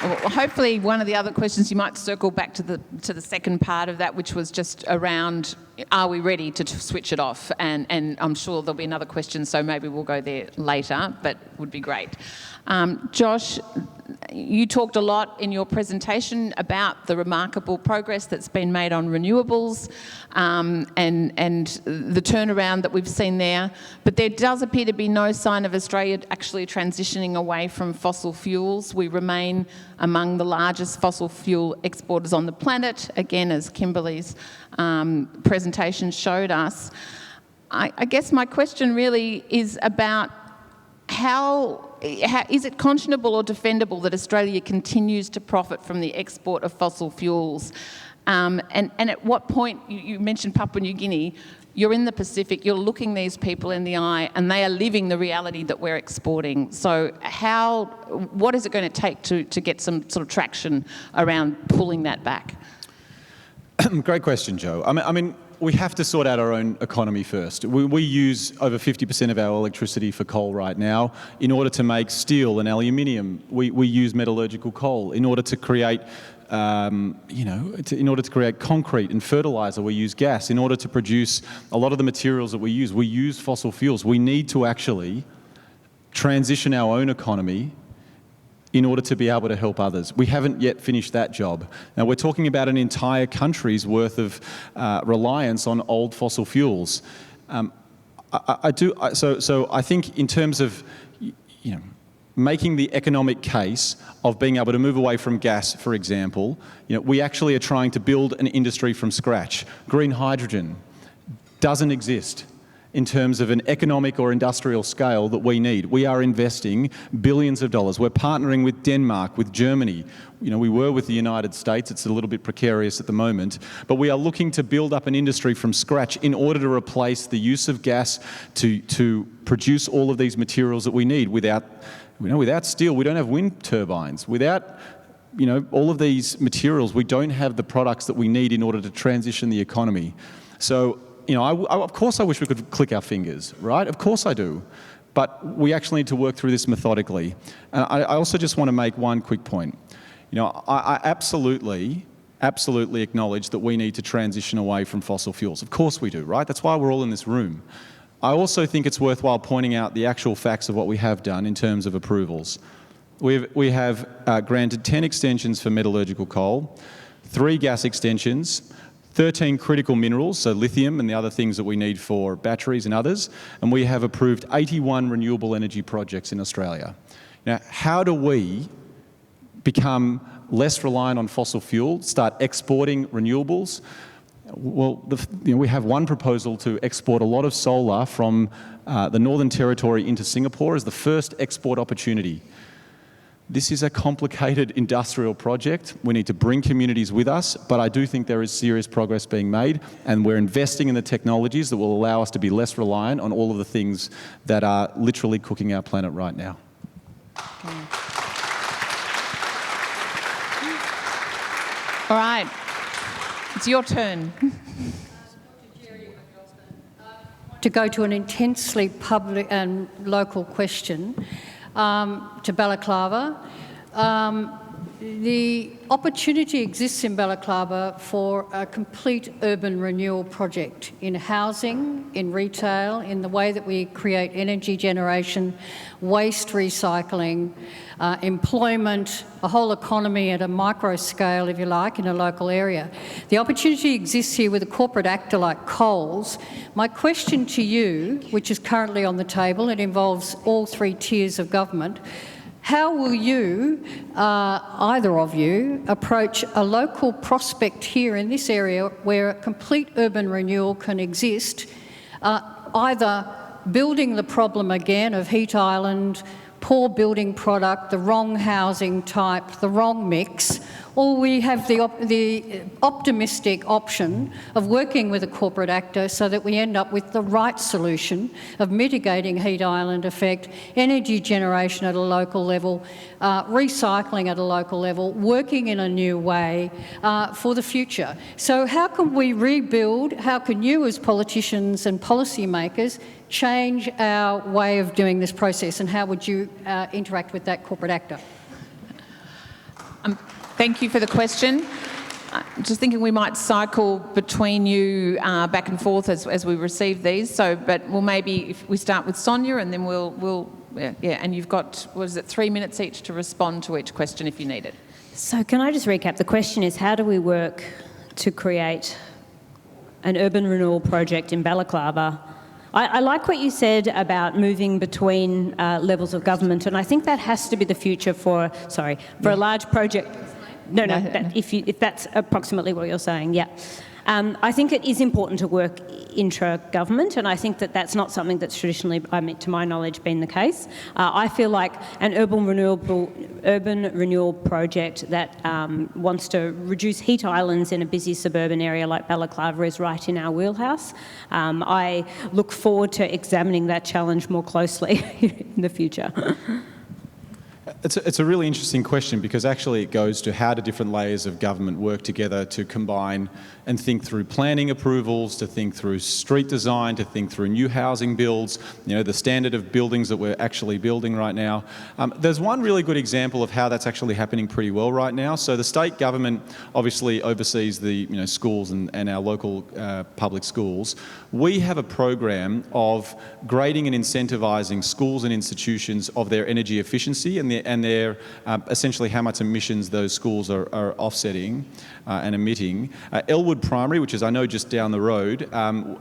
Well, hopefully one of the other questions, you might circle back to the second part of that, which was just around, are we ready to switch it off? And I'm sure there'll be another question, so maybe we'll go there later, but would be great. Josh, you talked a lot in your presentation about the remarkable progress that's been made on renewables and the turnaround that we've seen there. But there does appear to be no sign of Australia actually transitioning away from fossil fuels. We remain among the largest fossil fuel exporters on the planet, again, as Kimberley's presentation showed us. I guess my question really is about how is it conscionable or defendable that Australia continues to profit from the export of fossil fuels? And at what point, you mentioned Papua New Guinea, you're in the Pacific, you're looking these people in the eye, and they are living the reality that we're exporting. So what is it going to take to get some sort of traction around pulling that back? Great question, Jo. I mean, we have to sort out our own economy first. We use over 50% of our electricity for coal right now. In order to make steel and aluminium, we use metallurgical coal. In order to create, in order to create concrete and fertilizer, we use gas. In order to produce a lot of the materials that we use fossil fuels. We need to actually transition our own economy in order to be able to help others. We haven't yet finished that job. Now, we're talking about an entire country's worth of reliance on old fossil fuels. So I think in terms of, making the economic case of being able to move away from gas, for example, we actually are trying to build an industry from scratch. Green hydrogen doesn't exist in terms of an economic or industrial scale that we need. We are investing billions of dollars. We're partnering with Denmark, with Germany. We were with the United States. It's a little bit precarious at the moment. But we are looking to build up an industry from scratch in order to replace the use of gas to produce all of these materials that we need. Without steel, we don't have wind turbines. Without all of these materials, we don't have the products that we need in order to transition the economy. So, of course I wish we could click our fingers, right? Of course I do. But we actually need to work through this methodically. And I also just want to make one quick point. I absolutely acknowledge that we need to transition away from fossil fuels. Of course we do, right? That's why we're all in this room. I also think it's worthwhile pointing out the actual facts of what we have done in terms of approvals. We have granted 10 extensions for metallurgical coal, 3 gas extensions, 13 critical minerals, so lithium and the other things that we need for batteries and others, and we have approved 81 renewable energy projects in Australia. Now, how do we become less reliant on fossil fuel, start exporting renewables? Well, we have one proposal to export a lot of solar from the Northern Territory into Singapore as the first export opportunity. This is a complicated industrial project. We need to bring communities with us, but I do think there is serious progress being made, and we're investing in the technologies that will allow us to be less reliant on all of the things that are literally cooking our planet right now. Okay. All right, it's your turn. To go to an intensely public and local question. To Balaclava. The opportunity exists in Balaclava for a complete urban renewal project in housing, in retail, in the way that we create energy generation, waste recycling, employment, a whole economy at a micro scale, if you like, in a local area. The opportunity exists here with a corporate actor like Coles. My question to you, which is currently on the table, it involves all 3 tiers of government. How will you, either of you, approach a local prospect here in this area where a complete urban renewal can exist, either building the problem again of heat island, poor building product, the wrong housing type, the wrong mix, or we have the optimistic option of working with a corporate actor so that we end up with the right solution of mitigating heat island effect, energy generation at a local level, recycling at a local level, working in a new way for the future. So how can we rebuild, how can you as politicians and policymakers change our way of doing this process, and how would you interact with that corporate actor? Thank you for the question. Just thinking we might cycle between you back and forth as we receive these. But we'll maybe, if we start with Sonya, and then we'll and you've got, 3 minutes each to respond to each question if you need it. So can I just recap? The question is, how do we work to create an urban renewal project in Balaclava? I like what you said about moving between levels of government, and I think that has to be the future for a large project. No, if that's approximately what you're saying, yeah. I think it is important to work intra-government, and I think that that's not something that's traditionally, to my knowledge, been the case. I feel like an urban renewal project that wants to reduce heat islands in a busy suburban area like Balaclava is right in our wheelhouse. I look forward to examining that challenge more closely in the future. It's a really interesting question, because actually it goes to how do different layers of government work together to combine and think through planning approvals, to think through street design, to think through new housing builds, the standard of buildings that we're actually building right now. There's one really good example of how that's actually happening pretty well right now. So the state government obviously oversees the schools and our local public schools. We have a program of grading and incentivising schools and institutions of their energy efficiency and their essentially how much emissions those schools are offsetting and emitting. Elwood Primary, which is I know just down the road,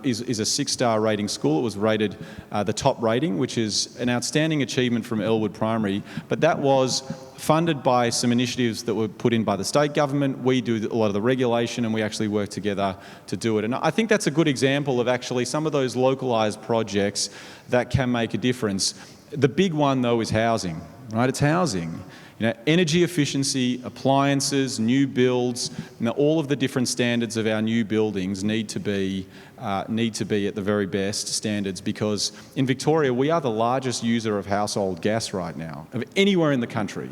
is a 6-star rating school. It was rated the top rating, which is an outstanding achievement from Elwood Primary, but that was funded by some initiatives that were put in by the state government. We do a lot of the regulation, and we actually work together to do it. And I think that's a good example of actually some of those localised projects that can make a difference. The big one, though, is housing, right? It's housing. Energy efficiency, appliances, new builds, all of the different standards of our new buildings need to be at the very best standards, because in Victoria we are the largest user of household gas right now, of anywhere in the country,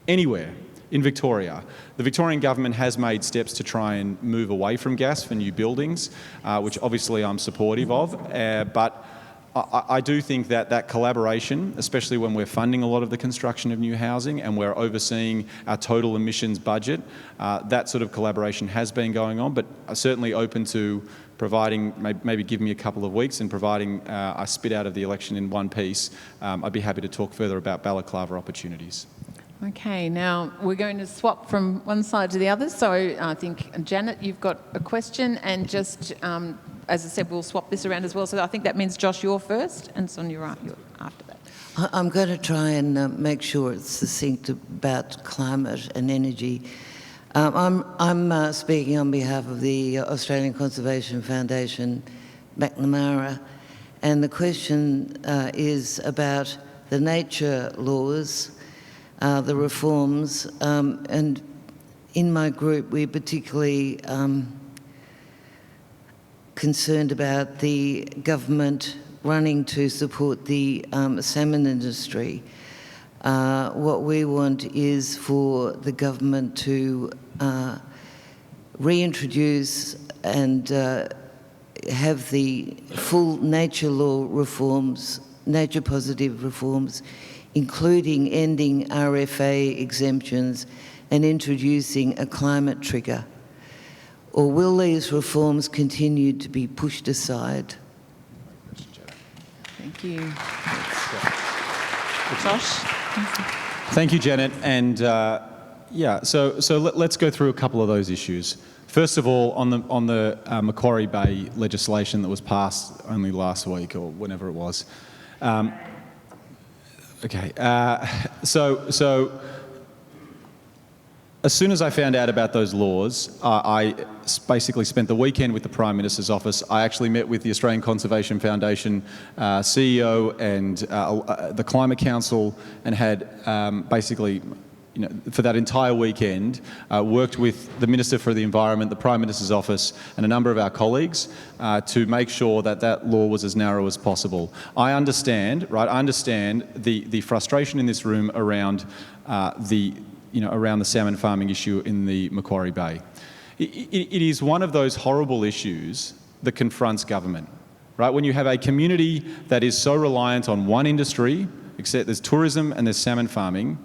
anywhere in Victoria. The Victorian government has made steps to try and move away from gas for new buildings, which obviously I'm supportive of, but I do think that collaboration, especially when we're funding a lot of the construction of new housing and we're overseeing our total emissions budget, that sort of collaboration has been going on, but I'm certainly open to providing, maybe give me a couple of weeks, and providing I spit out of the election in one piece, I'd be happy to talk further about Balaclava opportunities. Okay, now we're going to swap from one side to the other. So I think, Janet, you've got a question, and just, as I said, we'll swap this around as well. So I think that means, Josh, you're first, and Sonya, you're after that. I'm going to try and make sure it's succinct about climate and energy. I'm speaking on behalf of the Australian Conservation Foundation, Macnamara, and the question is about the nature laws, the reforms, and in my group we're particularly concerned about the government running to support the salmon industry. What we want is for the government to reintroduce and have the full nature law reforms, nature positive reforms, including ending RFA exemptions and introducing a climate trigger? Or will these reforms continue to be pushed aside? Thank you. Josh? Thank you, Janet. And so let's go through a couple of those issues. First of all, on the Macquarie Bay legislation that was passed only last week or whenever it was. So as soon as I found out about those laws, I basically spent the weekend with the Prime Minister's office. I actually met with the Australian Conservation Foundation CEO and the Climate Council, and had basically, for that entire weekend, worked with the Minister for the Environment, the Prime Minister's office, and a number of our colleagues to make sure that law was as narrow as possible. I understand the frustration in this room around around the salmon farming issue in the Macquarie Bay. It is one of those horrible issues that confronts government, right? When you have a community that is so reliant on one industry, except there's tourism and there's salmon farming,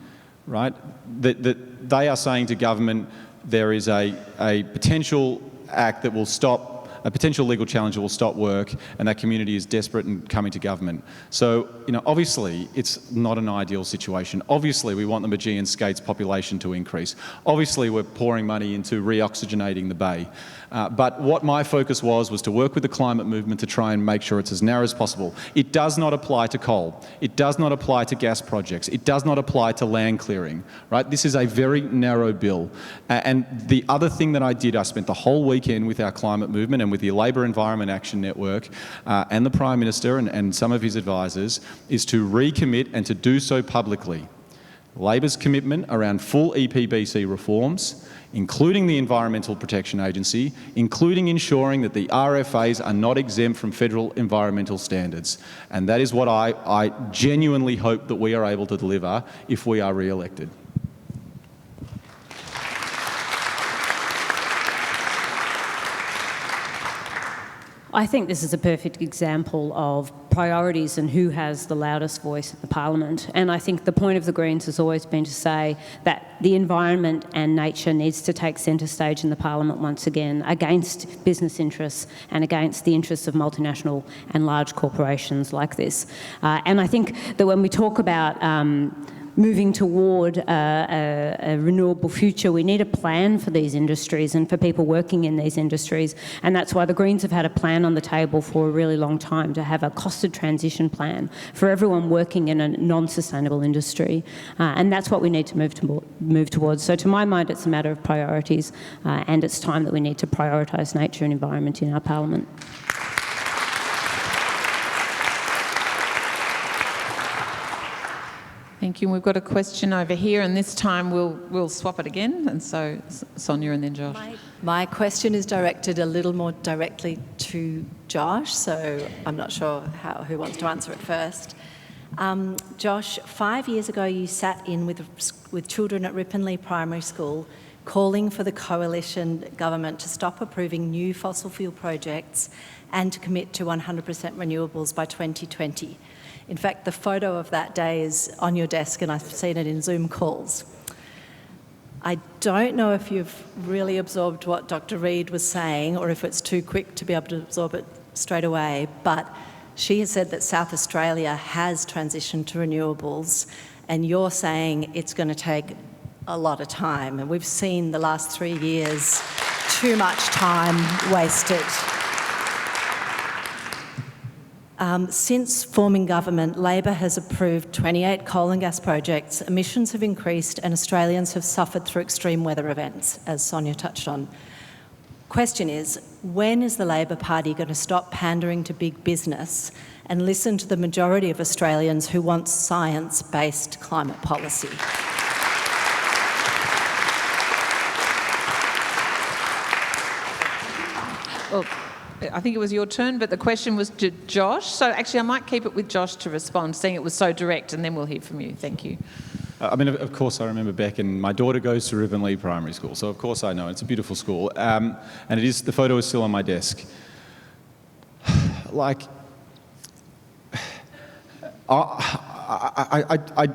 right? That they are saying to government there is a potential act that will stop, a potential legal challenge that will stop work, and that community is desperate and coming to government. So, obviously it's not an ideal situation. Obviously we want the Maugean Skate's population to increase. Obviously we're pouring money into re-oxygenating the bay. But what my focus was to work with the climate movement to try and make sure it's as narrow as possible. It does not apply to coal. It does not apply to gas projects. It does not apply to land clearing, right? This is a very narrow bill. And the other thing that I did, I spent the whole weekend with our climate movement and with the Labor Environment Action Network and the Prime Minister and some of his advisors, is to recommit and to do so publicly. Labor's commitment around full EPBC reforms, including the Environmental Protection Agency, including ensuring that the RFAs are not exempt from federal environmental standards. And that is what I genuinely hope that we are able to deliver if we are re-elected. I think this is a perfect example of priorities and who has the loudest voice in the parliament. And I think the point of the Greens has always been to say that the environment and nature needs to take centre stage in the parliament once again, against business interests and against the interests of multinational and large corporations like this. And I think that when we talk about moving toward a renewable future, we need a plan for these industries and for people working in these industries. And that's why the Greens have had a plan on the table for a really long time, to have a costed transition plan for everyone working in a non-sustainable industry. And that's what we need to move towards. So to my mind, it's a matter of priorities, and it's time that we need to prioritise nature and environment in our parliament. Thank you. We've got a question over here, and this time we'll swap it again. And so Sonya and then Josh. My question is directed a little more directly to Josh, so I'm not sure who wants to answer it first. Josh, 5 years ago you sat in with children at Ripponlea Primary School calling for the coalition government to stop approving new fossil fuel projects and to commit to 100% renewables by 2020. In fact, the photo of that day is on your desk and I've seen it in Zoom calls. I don't know if you've really absorbed what Dr. Reid was saying or if it's too quick to be able to absorb it straight away, but she has said that South Australia has transitioned to renewables and you're saying it's going to take a lot of time. And we've seen the last 3 years, too much time wasted. Since forming government, Labor has approved 28 coal and gas projects, emissions have increased and Australians have suffered through extreme weather events, as Sonya touched on. Question is, when is the Labor Party going to stop pandering to big business and listen to the majority of Australians who want science-based climate policy? Well, I think it was your turn, but the question was to Josh. So actually I might keep it with Josh to respond, seeing it was so direct, and then we'll hear from you. Thank you. I mean, of course I remember Beck, and my daughter goes to Ripponlea Primary School, so of course I know. It's a beautiful school. And the photo is still on my desk. Like, I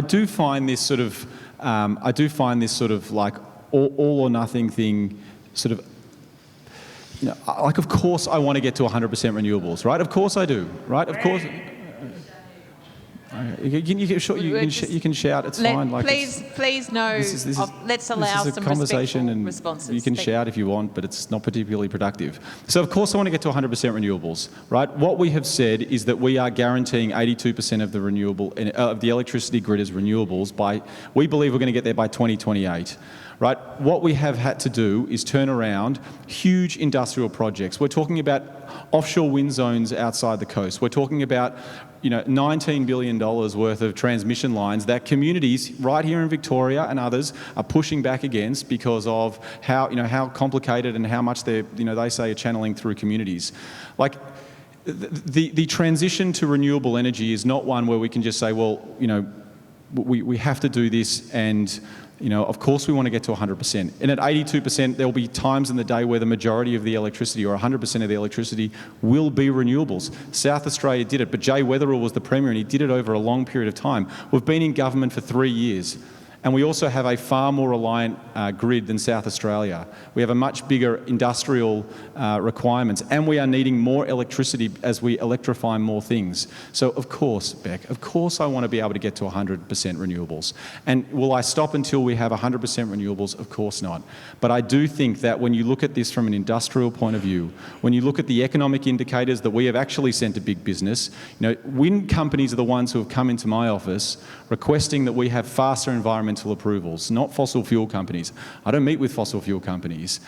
do find this sort of, like all or nothing thing sort of, like, of course I want to get to 100% renewables, right? Of course I do, right? Of course. You can shout, it's fine. Like, please no, let's allow some conversation respectful and responses. You can shout if you want, but it's not particularly productive. So of course I want to get to 100% renewables, right? What we have said is that we are guaranteeing 82% of the of the electricity grid as renewables we believe we're going to get there by 2028. Right? What we have had to do is turn around huge industrial projects. We're talking about offshore wind zones outside the coast. We're talking about $19 billion worth of transmission lines that communities right here in Victoria and others are pushing back against because of how complicated and how much they say are channeling through communities. Like, the transition to renewable energy is not one where we can just say, well, we have to do this and of course we want to get to 100%. And at 82%, there will be times in the day where the majority of the electricity or 100% of the electricity will be renewables. South Australia did it, but Jay Weatherill was the Premier and he did it over a long period of time. We've been in government for 3 years. And we also have a far more reliant grid than South Australia. We have a much bigger industrial requirements, and we are needing more electricity as we electrify more things. So of course, Beck, of course I want to be able to get to 100% renewables. And will I stop until we have 100% renewables? Of course not. But I do think that when you look at this from an industrial point of view, when you look at the economic indicators that we have actually sent to big business, wind companies are the ones who have come into my office requesting that we have faster environmental approvals, not fossil fuel companies. I don't meet with fossil fuel companies.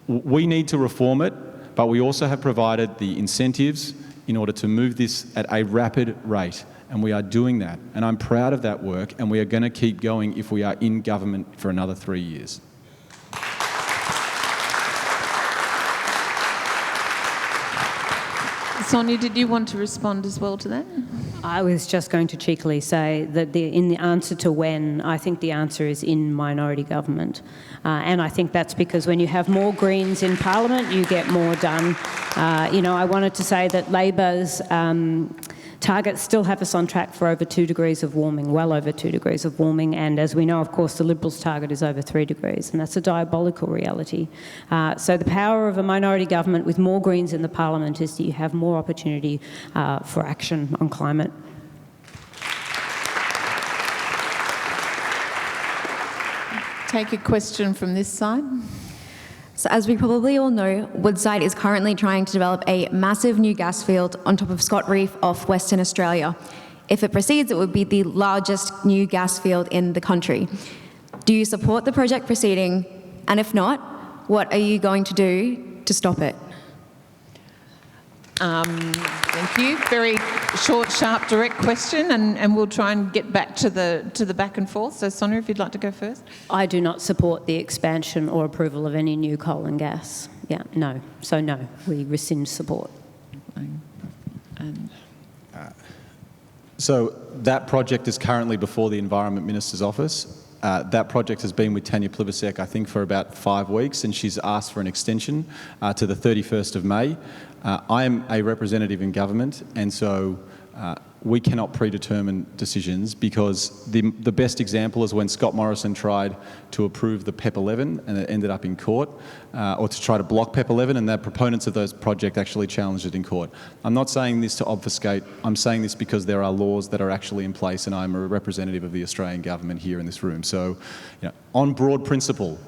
We need to reform it, but we also have provided the incentives in order to move this at a rapid rate, and we are doing that. And I'm proud of that work, and we are going to keep going if we are in government for another 3 years. Sonya, did you want to respond as well to that? I was just going to cheekily say that in the answer to when, I think the answer is in minority government. And I think that's because when you have more Greens in Parliament, you get more done. I wanted to say that Labor's targets still have us on track for over 2 degrees of warming, well over 2 degrees of warming. And as we know, of course, the Liberals' target is over 3 degrees, and that's a diabolical reality. So the power of a minority government with more Greens in the Parliament is that you have more opportunity for action on climate. Take a question from this side. So as we probably all know, Woodside is currently trying to develop a massive new gas field on top of Scott Reef off Western Australia. If it proceeds, it would be the largest new gas field in the country. Do you support the project proceeding? And if not, what are you going to do to stop it? Thank you. Very short, sharp, direct question, and we'll try and get back to the back and forth. So, Sonya, if you'd like to go first. I do not support the expansion or approval of any new coal and gas. Yeah, no. So no, we rescind support. So that project is currently before the Environment Minister's office. That project has been with Tanya Plibersek, I think, for about 5 weeks, and she's asked for an extension to the 31st of May. I am a representative in government, and so we cannot predetermine decisions, because the best example is when Scott Morrison tried to approve the PEP 11 and it ended up in court, or to try to block PEP 11, and the proponents of those projects actually challenged it in court. I'm not saying this to obfuscate, I'm saying this because there are laws that are actually in place, and I'm a representative of the Australian government here in this room. So, on broad principle,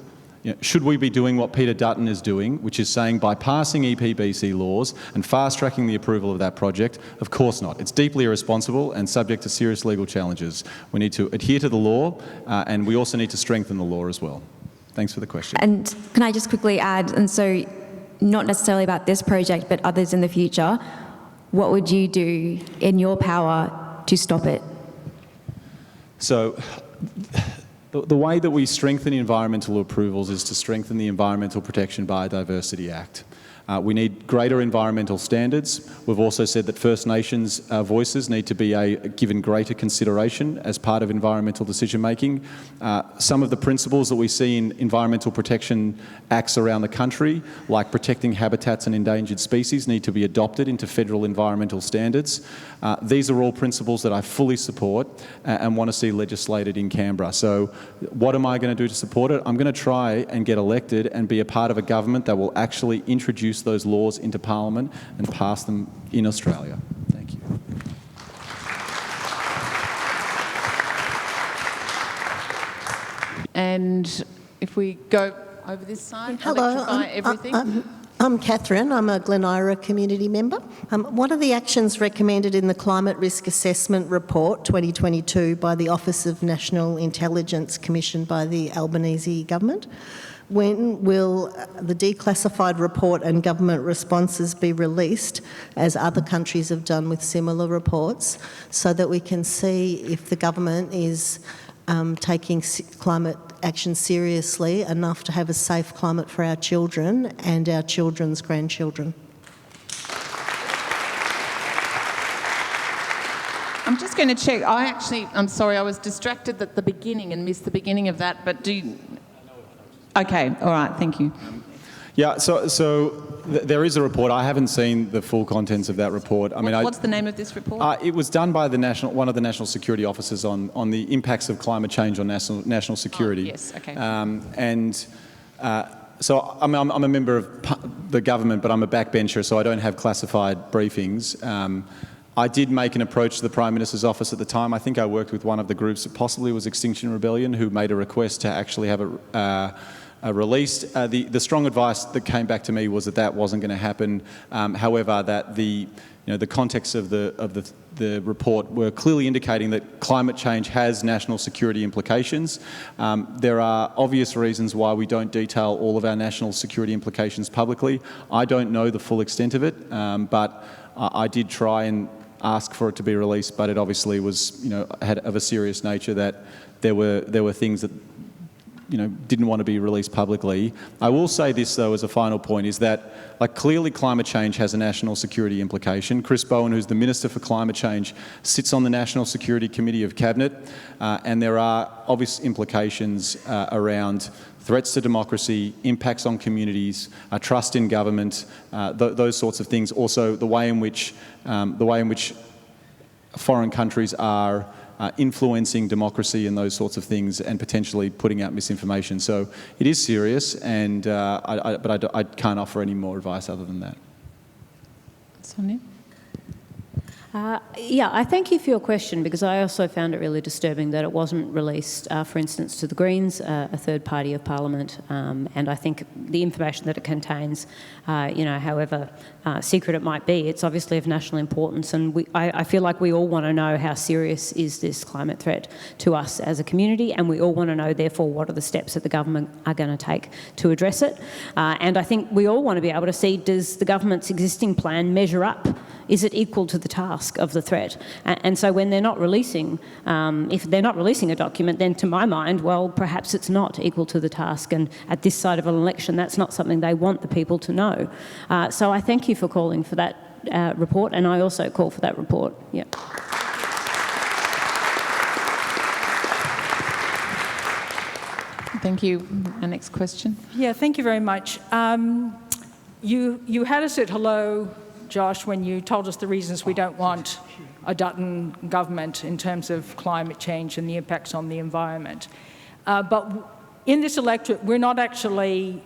should we be doing what Peter Dutton is doing, which is saying by passing EPBC laws and fast-tracking the approval of that project? Of course not. It's deeply irresponsible and subject to serious legal challenges. We need to adhere to the law, and we also need to strengthen the law as well. Thanks for the question. And can I just quickly add, and so not necessarily about this project, but others in the future, what would you do in your power to stop it? So, the way that we strengthen environmental approvals is to strengthen the Environmental Protection Biodiversity Act. We need greater environmental standards. We've also said that First Nations voices need to be given greater consideration as part of environmental decision making. Some of the principles that we see in environmental protection acts around the country, like protecting habitats and endangered species, need to be adopted into federal environmental standards. These are all principles that I fully support and want to see legislated in Canberra. So what am I going to do to support it? I'm going to try and get elected and be a part of a government that will actually introduce those laws into Parliament and pass them in Australia. Thank you. And if we go over this side, hello, electrify everything. I'm Catherine. I'm a Glen Ira community member. One of the actions recommended in the Climate Risk Assessment Report 2022 by the Office of National Intelligence commissioned by the Albanese government. When will the declassified report and government responses be released, as other countries have done with similar reports, so that we can see if the government is taking climate action seriously enough to have a safe climate for our children and our children's grandchildren? I'm just going to check. I'm sorry, I was distracted at the beginning and missed the beginning of that, but do you... Okay, all right, thank you. Yeah, there is a report. I haven't seen the full contents of that report. What's the name of this report? It was done by one of the national security officers on the impacts of climate change on national security. Oh, yes, okay. So I'm a member of the government, but I'm a backbencher, so I don't have classified briefings. I did make an approach to the Prime Minister's office at the time. I think I worked with one of the groups that possibly was Extinction Rebellion, who made a request to actually have released. The strong advice that came back to me was that wasn't going to happen. However, that the context of the report were clearly indicating that climate change has national security implications. There are obvious reasons why we don't detail all of our national security implications publicly. I don't know the full extent of it, but I did try and ask for it to be released, but it obviously was, had of a serious nature that there were things that didn't want to be released publicly. I will say this, though, as a final point, is that, clearly climate change has a national security implication. Chris Bowen, who's the Minister for Climate Change, sits on the National Security Committee of Cabinet, and there are obvious implications around threats to democracy, impacts on communities, trust in government, those sorts of things. Also, the way in which foreign countries are influencing democracy and those sorts of things, and potentially putting out misinformation. So it is serious, and I can't offer any more advice other than that. Sonya? I thank you for your question, because I also found it really disturbing that it wasn't released, for instance, to the Greens, a third party of Parliament, and I think the information that it contains, however secret it might be, it's obviously of national importance, and I feel like we all want to know how serious is this climate threat to us as a community, and we all want to know, therefore, what are the steps that the government are going to take to address it. And I think we all want to be able to see, does the government's existing plan measure up? Is it equal to the task of the threat? And so when they're not releasing, if they're not releasing a document, then to my mind, well, perhaps it's not equal to the task. And at this side of an election, that's not something they want the people to know. So I thank you for calling for that report, and I also call for that report. Yeah. Thank you. Our next question. Yeah, thank you very much. You had us at hello, Josh, when you told us the reasons we don't want a Dutton government in terms of climate change and the impacts on the environment. But in this electorate, we're not actually,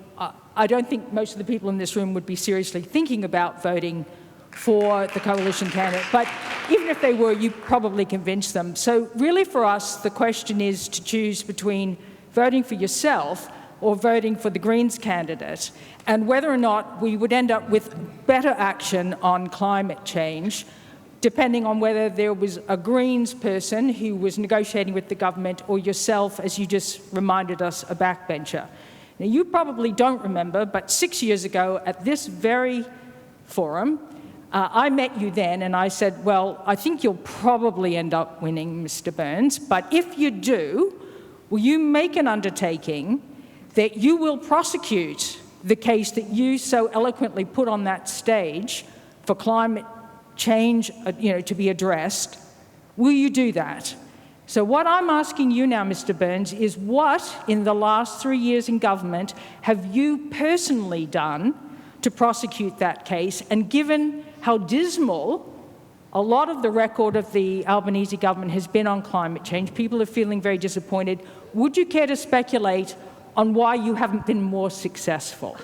I don't think most of the people in this room would be seriously thinking about voting for the coalition candidate. But even if they were, you probably convinced them. So really for us, the question is to choose between voting for yourself or voting for the Greens candidate, and whether or not we would end up with better action on climate change, depending on whether there was a Greens person who was negotiating with the government, or yourself, as you just reminded us, a backbencher. Now, you probably don't remember, but 6 years ago at this very forum, I met you then and I said, well, I think you'll probably end up winning, Mr. Burns, but if you do, will you make an undertaking that you will prosecute the case that you so eloquently put on that stage for climate change, to be addressed? Will you do that? So what I'm asking you now, Mr. Burns, is what in the last 3 years in government have you personally done to prosecute that case? And given how dismal a lot of the record of the Albanese government has been on climate change, people are feeling very disappointed. Would you care to speculate on why you haven't been more successful?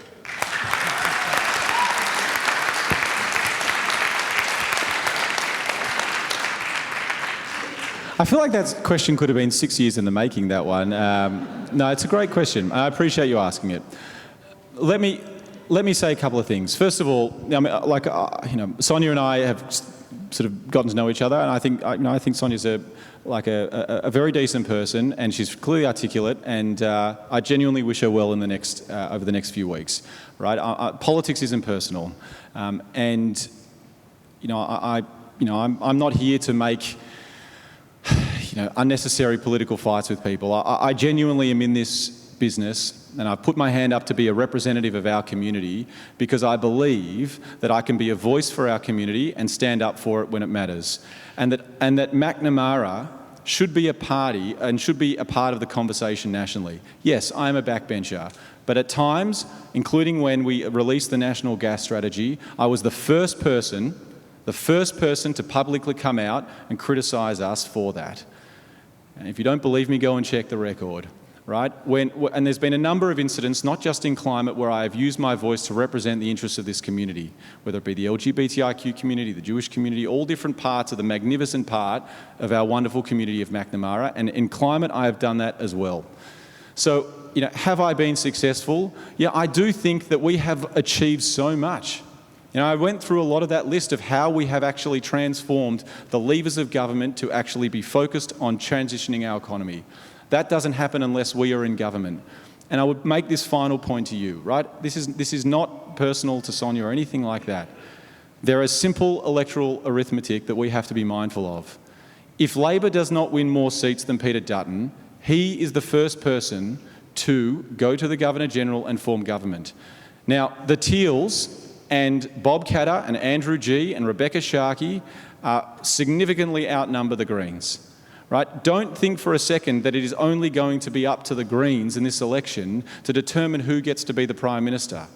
I feel like that question could have been 6 years in the making, that one. No, it's a great question. I appreciate you asking it. Let me say a couple of things. First of all, Sonya and I have sort of gotten to know each other, and I think Sonya's a very decent person, and she's clearly articulate, and I genuinely wish her well in the over the next few weeks. Right? Politics isn't personal, and I'm not here to make unnecessary political fights with people. I genuinely am in this business, and I've put my hand up to be a representative of our community because I believe that I can be a voice for our community and stand up for it when it matters. And that Macnamara should be a party and should be a part of the conversation nationally. Yes, I am a backbencher, But at times, including when we released the National Gas Strategy, I was the first person to publicly come out and criticise us for that. And if you don't believe me, go and check the record, right? And there's been a number of incidents, not just in climate, where I have used my voice to represent the interests of this community, whether it be the LGBTIQ community, the Jewish community, all different parts of the magnificent part of our wonderful community of Macnamara. And in climate, I have done that as well. So, have I been successful? Yeah, I do think that we have achieved so much. I went through a lot of that list of how we have actually transformed the levers of government to actually be focused on transitioning our economy. That doesn't happen unless we are in government. And I would make this final point to you, right? This is not personal to Sonya or anything like that. There is simple electoral arithmetic that we have to be mindful of. If Labor does not win more seats than Peter Dutton, he is the first person to go to the Governor-General and form government. Now, the Teals and Bob Katter and Andrew Gee and Rebecca Sharkey significantly outnumber the Greens. Right? Don't think for a second that it is only going to be up to the Greens in this election to determine who gets to be the Prime Minister.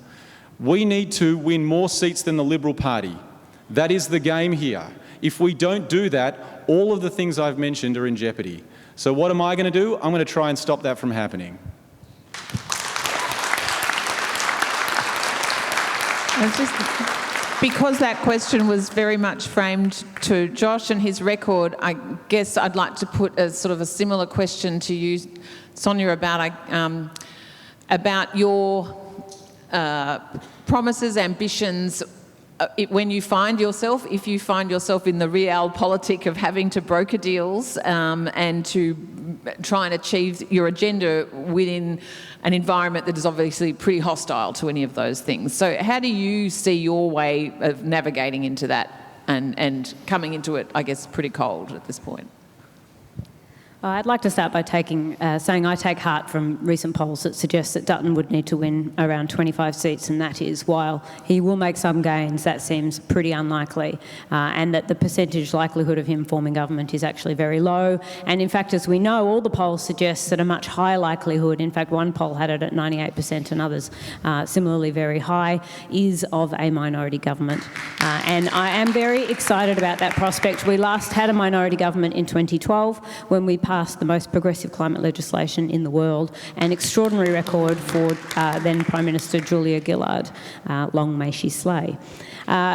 We need to win more seats than the Liberal Party. That is the game here. If we don't do that, all of the things I've mentioned are in jeopardy. So what am I going to do? I'm going to try and stop that from happening. Because that question was very much framed to Josh and his record, I guess I'd like to put a sort of a similar question to you, Sonya, about your promises, ambitions, if you find yourself in the realpolitik of having to broker deals and to try and achieve your agenda within an environment that is obviously pretty hostile to any of those things. So how do you see your way of navigating into that and coming into it, I guess, pretty cold at this point? I'd like to start by saying I take heart from recent polls that suggest that Dutton would need to win around 25 seats, and that is, while he will make some gains, that seems pretty unlikely, and that the percentage likelihood of him forming government is actually very low. And in fact, as we know, all the polls suggest that a much higher likelihood, in fact one poll had it at 98% and others similarly very high, is of a minority government. And I am very excited about that prospect. We last had a minority government in 2012 when we passed the most progressive climate legislation in the world, an extraordinary record for then Prime Minister Julia Gillard. Long may she slay.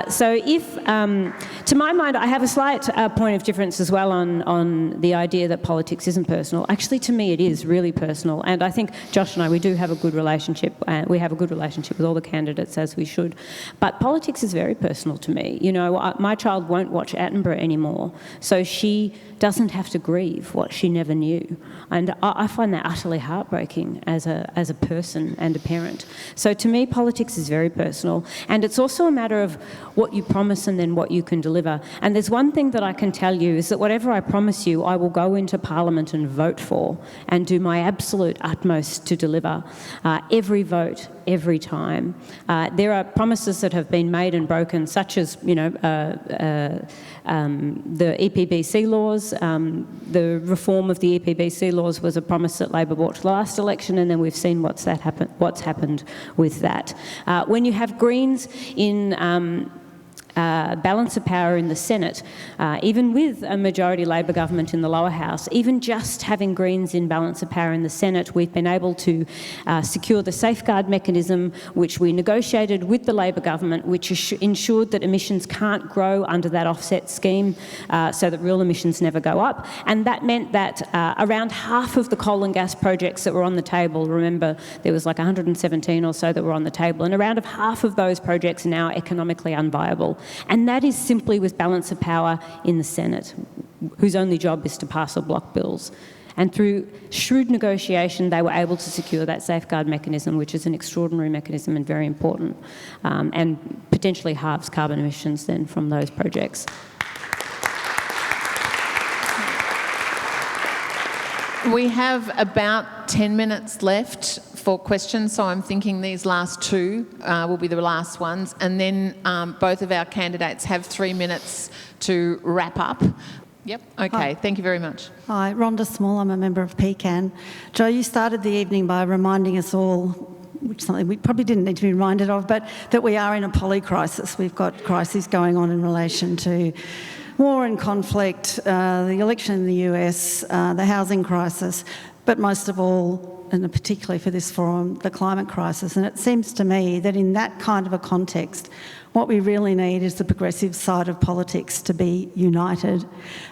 So if, to my mind, I have a slight point of difference as well on the idea that politics isn't personal. Actually, to me, it is really personal. And I think Josh and I, we do have a good relationship. We have a good relationship with all the candidates, as we should. But politics is very personal to me. My child won't watch Attenborough anymore, so she doesn't have to grieve what she never knew. And I find that utterly heartbreaking as a person and a parent. So to me, politics is very personal. And it's also a matter of what you promise and then what you can deliver. And there's one thing that I can tell you is that whatever I promise you, I will go into Parliament and vote for and do my absolute utmost to deliver. Every vote, every time. There are promises that have been made and broken, such as, the EPBC laws. The reform of the EPBC laws was a promise that Labor brought to the last election, and then we've seen what's happened with that. When you have Greens in balance of power in the Senate, even with a majority Labor government in the lower house, even just having Greens in balance of power in the Senate, we've been able to secure the safeguard mechanism, which we negotiated with the Labor government, which ensured that emissions can't grow under that offset scheme, so that real emissions never go up. And that meant that around half of the coal and gas projects that were on the table, remember there was like 117 or so that were on the table, and around half of those projects are now economically unviable. And that is simply with balance of power in the Senate, whose only job is to pass or block bills. And through shrewd negotiation, they were able to secure that safeguard mechanism, which is an extraordinary mechanism and very important, and potentially halves carbon emissions then from those projects. We have about 10 minutes left for questions, so I'm thinking these last two will be the last ones, and then both of our candidates have 3 minutes to wrap up. Yep, okay, Hi. Thank you very much. Hi, Rhonda Small, I'm a member of PECAN. Jo, you started the evening by reminding us all which is something we probably didn't need to be reminded of, but that we are in a polycrisis. We've got crises going on in relation to war and conflict, the election in the US, the housing crisis, but most of all, and particularly for this forum, the climate crisis. And it seems to me that in that kind of a context, what we really need is the progressive side of politics to be united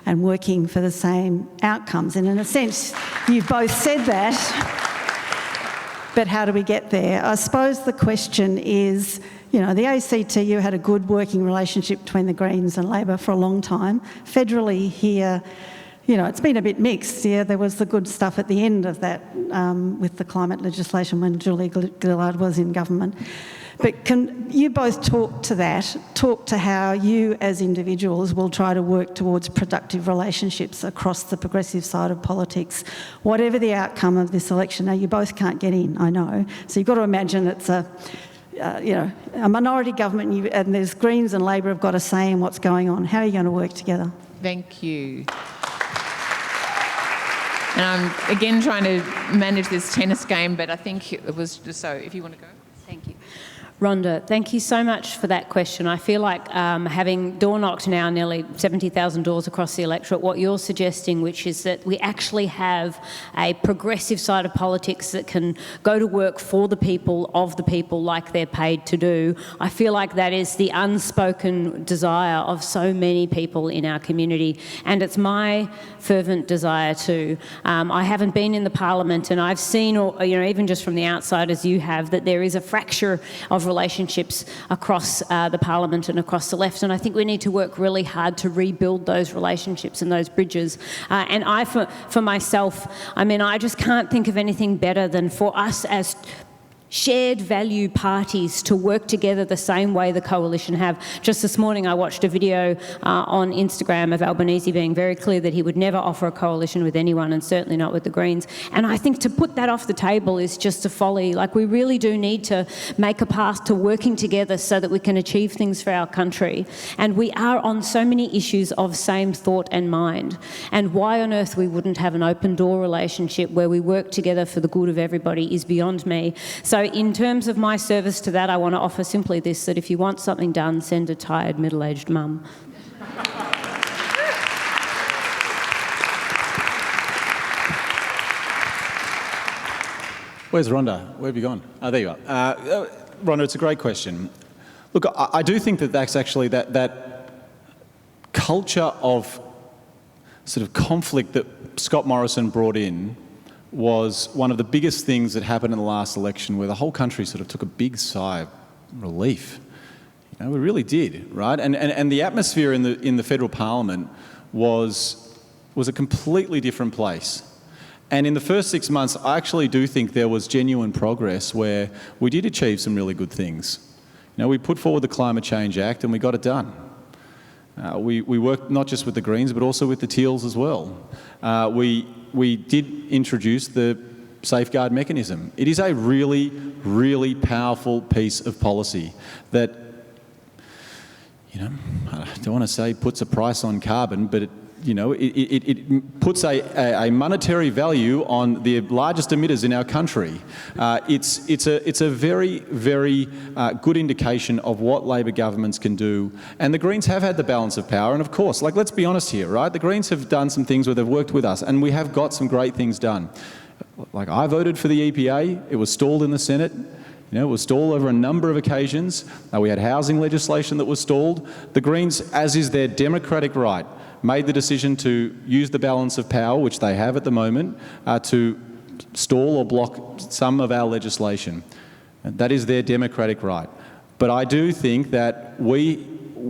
and working for the same outcomes. And in a sense, you've both said that, but how do we get there? I suppose the question is, you know, the ACTU had a good working relationship between the Greens and Labor for a long time. Federally here, you know, it's been a bit mixed. Yeah, there was the good stuff at the end of that with the climate legislation when Julia Gillard was in government. But can you both talk to that, talk to how you as individuals will try to work towards productive relationships across the progressive side of politics, whatever the outcome of this election. Now, you both can't get in, I know. So you've got to imagine it's a minority government and there's Greens and Labor have got a say in what's going on. How are you going to work together? Thank you. And I'm again trying to manage this tennis game, but I think it was just so, if you want to go. Thank you. Rhonda, thank you so much for that question. I feel like having door-knocked now nearly 70,000 doors across the electorate, what you're suggesting, which is that we actually have a progressive side of politics that can go to work for the people, of the people, like they're paid to do. I feel like that is the unspoken desire of so many people in our community, and it's my fervent desire too. I haven't been in the Parliament, and I've seen, even just from the outside as you have, that there is a fracture of relationships across the Parliament and across the left, and I think we need to work really hard to rebuild those relationships and those bridges. And I, for myself, I mean, I just can't think of anything better than for us as shared value parties to work together the same way the coalition have. Just this morning I watched a video on Instagram of Albanese being very clear that he would never offer a coalition with anyone, and certainly not with the Greens. And I think to put that off the table is just a folly. Like, we really do need to make a path to working together so that we can achieve things for our country. And we are on so many issues of same thought and mind. And why on earth we wouldn't have an open door relationship where we work together for the good of everybody is beyond me. So in terms of my service to that, I want to offer simply this, that if you want something done, send a tired middle-aged mum. Where's Rhonda? Where have you gone? Oh, there you are. Rhonda, it's a great question. Look, I do think that that's actually that culture of sort of conflict that Scott Morrison brought in was one of the biggest things that happened in the last election, where the whole country sort of took a big sigh of relief. You know, we really did, right? And the atmosphere in the federal parliament was a completely different place. And in the first 6 months, I actually do think there was genuine progress where we did achieve some really good things. You know, we put forward the Climate Change Act and we got it done. We worked not just with the Greens, but also with the Teals as well. We did introduce the safeguard mechanism. It is a really, really powerful piece of policy that, you know, I don't want to say puts a price on carbon, but it puts a monetary value on the largest emitters in our country. It's a very, very good indication of what Labor governments can do. And the Greens have had the balance of power. And of course, like, let's be honest here, right? The Greens have done some things where they've worked with us, and we have got some great things done. Like, I voted for the EPA. It was stalled in the Senate. You know, it was stalled over a number of occasions. We had housing legislation that was stalled. The Greens, as is their democratic right, made the decision to use the balance of power, which they have at the moment, to stall or block some of our legislation. And that is their democratic right. But I do think that when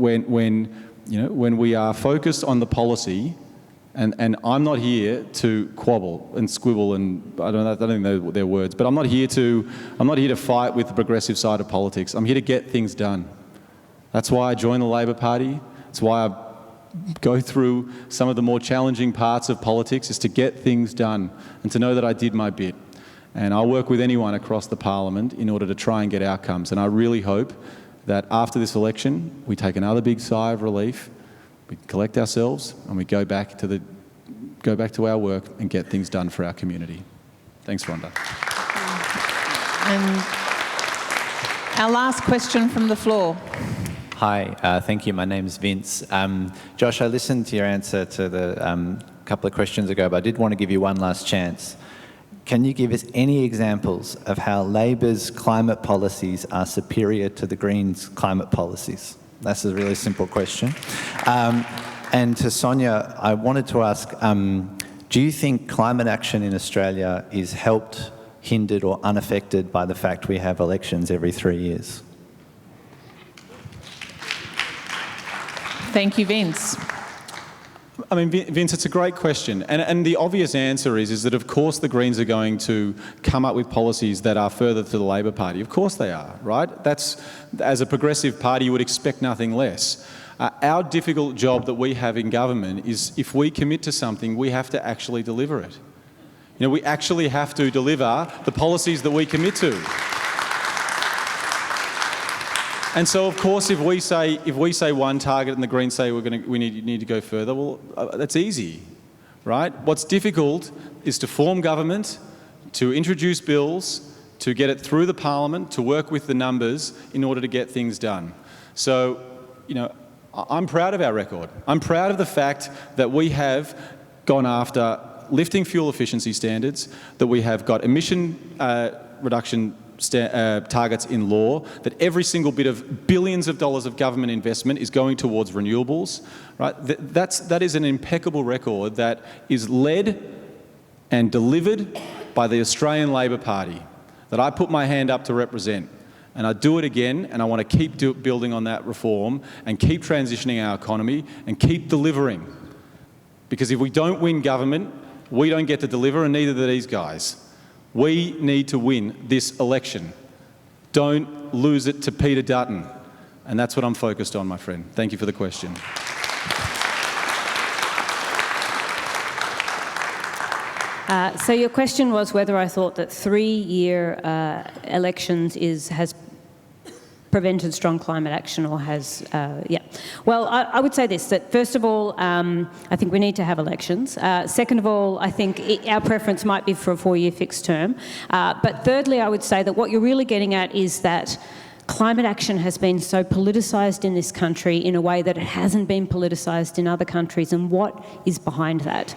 we are focused on the policy, and I'm not here to quabble and squibble, and I don't know their words, but I'm not here to fight with the progressive side of politics. I'm here to get things done. That's why I joined the Labor Party. That's why I go through some of the more challenging parts of politics, is to get things done and to know that I did my bit. And I'll work with anyone across the Parliament in order to try and get outcomes. And I really hope that after this election, we take another big sigh of relief, we collect ourselves, and we go back to our work and get things done for our community. Thanks, Rhonda. And Our last question from the floor. Hi, thank you. My name's Vince. Josh, I listened to your answer to the couple of questions ago, but I did want to give you one last chance. Can you give us any examples of how Labor's climate policies are superior to the Greens' climate policies? That's a really simple question. And to Sonya, I wanted to ask, do you think climate action in Australia is helped, hindered or unaffected by the fact we have elections every 3 years? Thank you, Vince. I mean, Vince, it's a great question. And the obvious answer is that, of course, the Greens are going to come up with policies that are further to the Labor Party. Of course they are, right? That's, as a progressive party, you would expect nothing less. Our difficult job that we have in government is if we commit to something, we have to actually deliver it. You know, we actually have to deliver the policies that we commit to. And so, of course, if we say one target and the Greens say we need to go further, well, that's easy, right? What's difficult is to form government, to introduce bills, to get it through the Parliament, to work with the numbers in order to get things done. So, you know, I'm proud of our record. I'm proud of the fact that we have gone after lifting fuel efficiency standards, that we have got emission reduction targets in law, that every single bit of billions of dollars of government investment is going towards renewables, right? That is an impeccable record that is led and delivered by the Australian Labor Party, that I put my hand up to represent. And I do it again, and I want to keep building on that reform and keep transitioning our economy and keep delivering. Because if we don't win government, we don't get to deliver, and neither do these guys. We need to win this election. Don't lose it to Peter Dutton. And that's what I'm focused on, my friend. Thank you for the question. So your question was whether I thought that 3-year elections has prevented strong climate action or has, yeah. Well, I would say this, that first of all, I think we need to have elections. Second of all, I think our preference might be for a 4-year fixed term. But thirdly, I would say that what you're really getting at is that climate action has been so politicised in this country in a way that it hasn't been politicised in other countries, and what is behind that.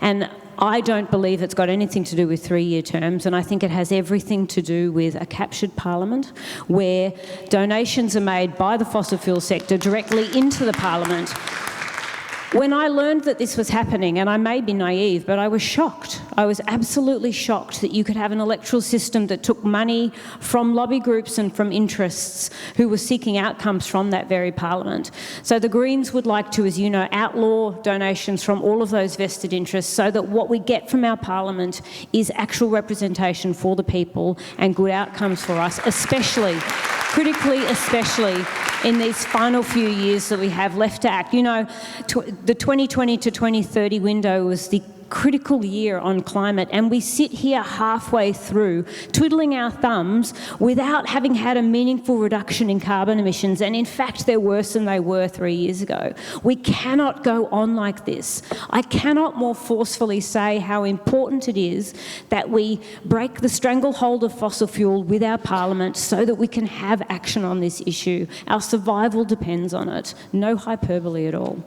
And I don't believe it's got anything to do with 3-year terms, and I think it has everything to do with a captured parliament where donations are made by the fossil fuel sector directly into the parliament. When I learned that this was happening, and I may be naive, but I was shocked. I was absolutely shocked that you could have an electoral system that took money from lobby groups and from interests who were seeking outcomes from that very parliament. So the Greens would like to, as you know, outlaw donations from all of those vested interests so that what we get from our parliament is actual representation for the people and good outcomes for us, especially, critically especially, in these final few years that we have left to act. You know, the 2020 to 2030 window was the critical year on climate, and we sit here halfway through twiddling our thumbs without having had a meaningful reduction in carbon emissions, and in fact they're worse than they were 3 years ago. We cannot go on like this. I cannot more forcefully say how important it is that we break the stranglehold of fossil fuel with our parliament so that we can have action on this issue. Our survival depends on it. No hyperbole at all.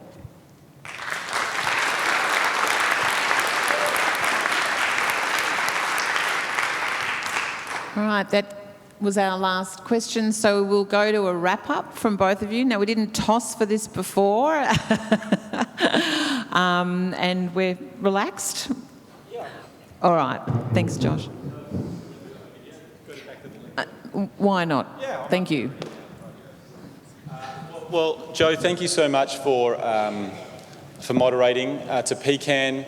All right, that was our last question, so we'll go to a wrap-up from both of you. Now, we didn't toss for this before, and we're relaxed. Yeah. All right, thanks, Josh. Why not? Yeah, thank you. Well, Joe, thank you so much for moderating, to PECAN,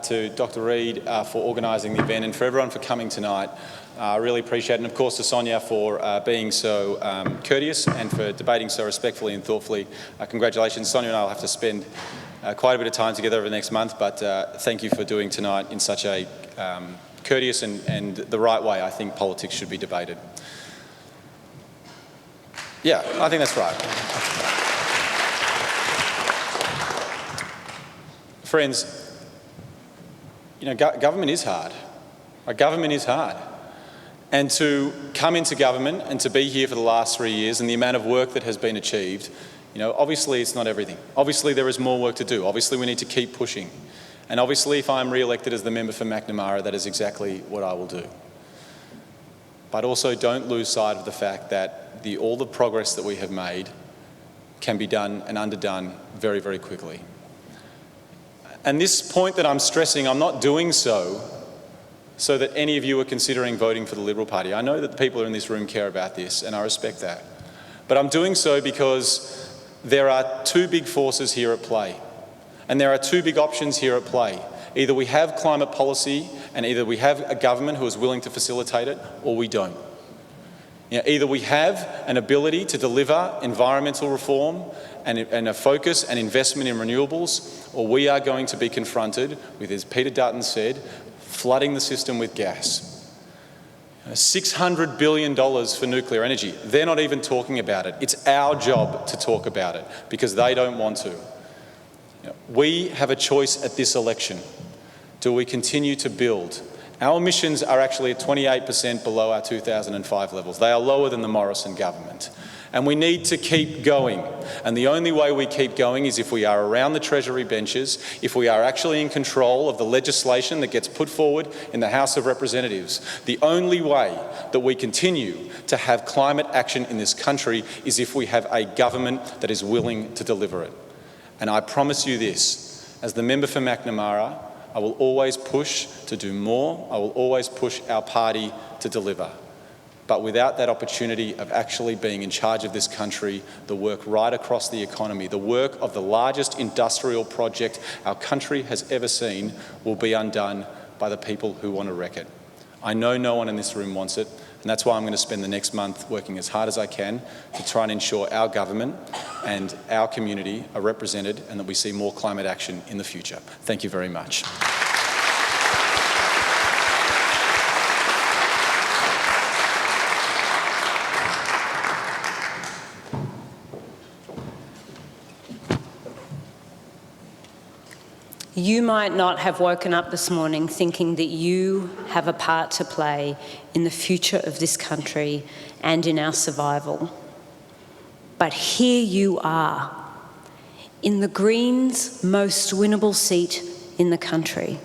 to Dr. Reid for organising the event, and for everyone for coming tonight. I really appreciate it, and of course to Sonya for being so courteous and for debating so respectfully and thoughtfully. Congratulations. Sonya and I will have to spend quite a bit of time together over the next month, but thank you for doing tonight in such a courteous and the right way I think politics should be debated. Yeah, I think that's right. Friends, you know, government is hard. Government is hard. And to come into government and to be here for the last 3 years and the amount of work that has been achieved, you know, obviously it's not everything. Obviously there is more work to do. Obviously we need to keep pushing. And obviously if I'm re-elected as the member for Macnamara, that is exactly what I will do. But also don't lose sight of the fact that all the progress that we have made can be done and underdone very, very quickly. And this point that I'm stressing, I'm not doing so that any of you are considering voting for the Liberal Party. I know that the people in this room care about this, and I respect that. But I'm doing so because there are two big forces here at play. And there are two big options here at play. Either we have climate policy and either we have a government who is willing to facilitate it, or we don't. You know, either we have an ability to deliver environmental reform and a focus and investment in renewables, or we are going to be confronted with, as Peter Dutton said, flooding the system with gas. $600 billion for nuclear energy. They're not even talking about it. It's our job to talk about it because they don't want to. You know, we have a choice at this election. Do we continue to build? Our emissions are actually at 28% below our 2005 levels. They are lower than the Morrison government. And we need to keep going. And the only way we keep going is if we are around the Treasury benches, if we are actually in control of the legislation that gets put forward in the House of Representatives. The only way that we continue to have climate action in this country is if we have a government that is willing to deliver it. And I promise you this, as the member for Macnamara, I will always push to do more. I will always push our party to deliver. But without that opportunity of actually being in charge of this country, the work right across the economy, the work of the largest industrial project our country has ever seen will be undone by the people who want to wreck it. I know no one in this room wants it, and that's why I'm going to spend the next month working as hard as I can to try and ensure our government and our community are represented and that we see more climate action in the future. Thank you very much. You might not have woken up this morning thinking that you have a part to play in the future of this country and in our survival. But here you are, in the Greens' most winnable seat in the country,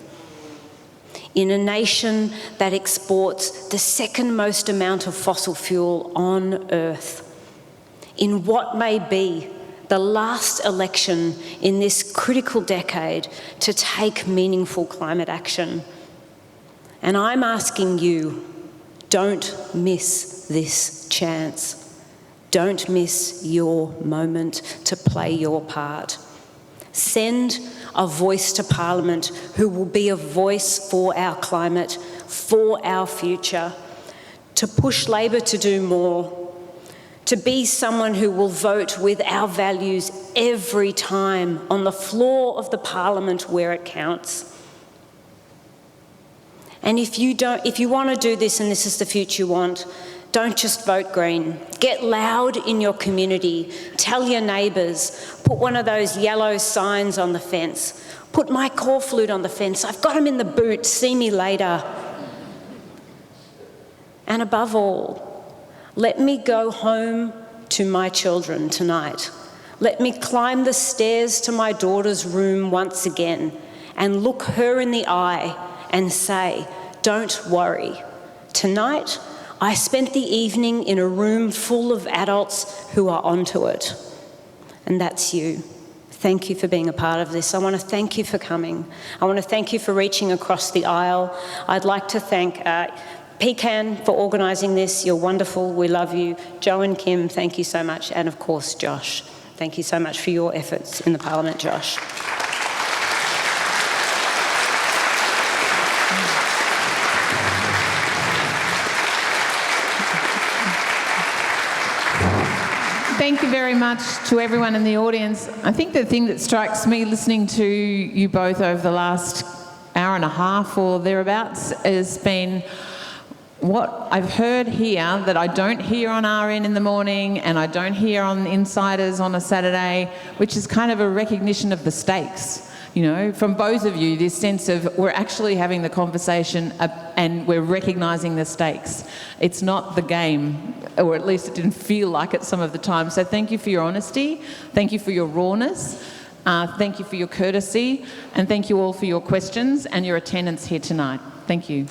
in a nation that exports the second most amount of fossil fuel on earth, in what may be the last election in this critical decade to take meaningful climate action. And I'm asking you, don't miss this chance. Don't miss your moment to play your part. Send a voice to Parliament who will be a voice for our climate, for our future, to push Labor to do more, to be someone who will vote with our values every time on the floor of the Parliament where it counts. And if you want to do this and this is the future you want, don't just vote Green. Get loud in your community. Tell your neighbours. Put one of those yellow signs on the fence. Put my call flute on the fence. I've got them in the boot. See me later. And above all, let me go home to my children tonight. Let me climb the stairs to my daughter's room once again and look her in the eye and say, don't worry. Tonight, I spent the evening in a room full of adults who are onto it. And that's you. Thank you for being a part of this. I want to thank you for coming. I want to thank you for reaching across the aisle. I'd like to thank PECAN for organising this. You're wonderful. We love you. Joe and Kim, thank you so much. And of course, Josh. Thank you so much for your efforts in the Parliament, Josh. Thank you very much to everyone in the audience. I think the thing that strikes me listening to you both over the last hour and a half or thereabouts has been what I've heard here that I don't hear on RN in the morning and I don't hear on Insiders on a Saturday, which is kind of a recognition of the stakes. You know, from both of you, this sense of we're actually having the conversation and we're recognising the stakes. It's not the game, or at least it didn't feel like it some of the time. So thank you for your honesty, thank you for your rawness, thank you for your courtesy, and thank you all for your questions and your attendance here tonight. Thank you.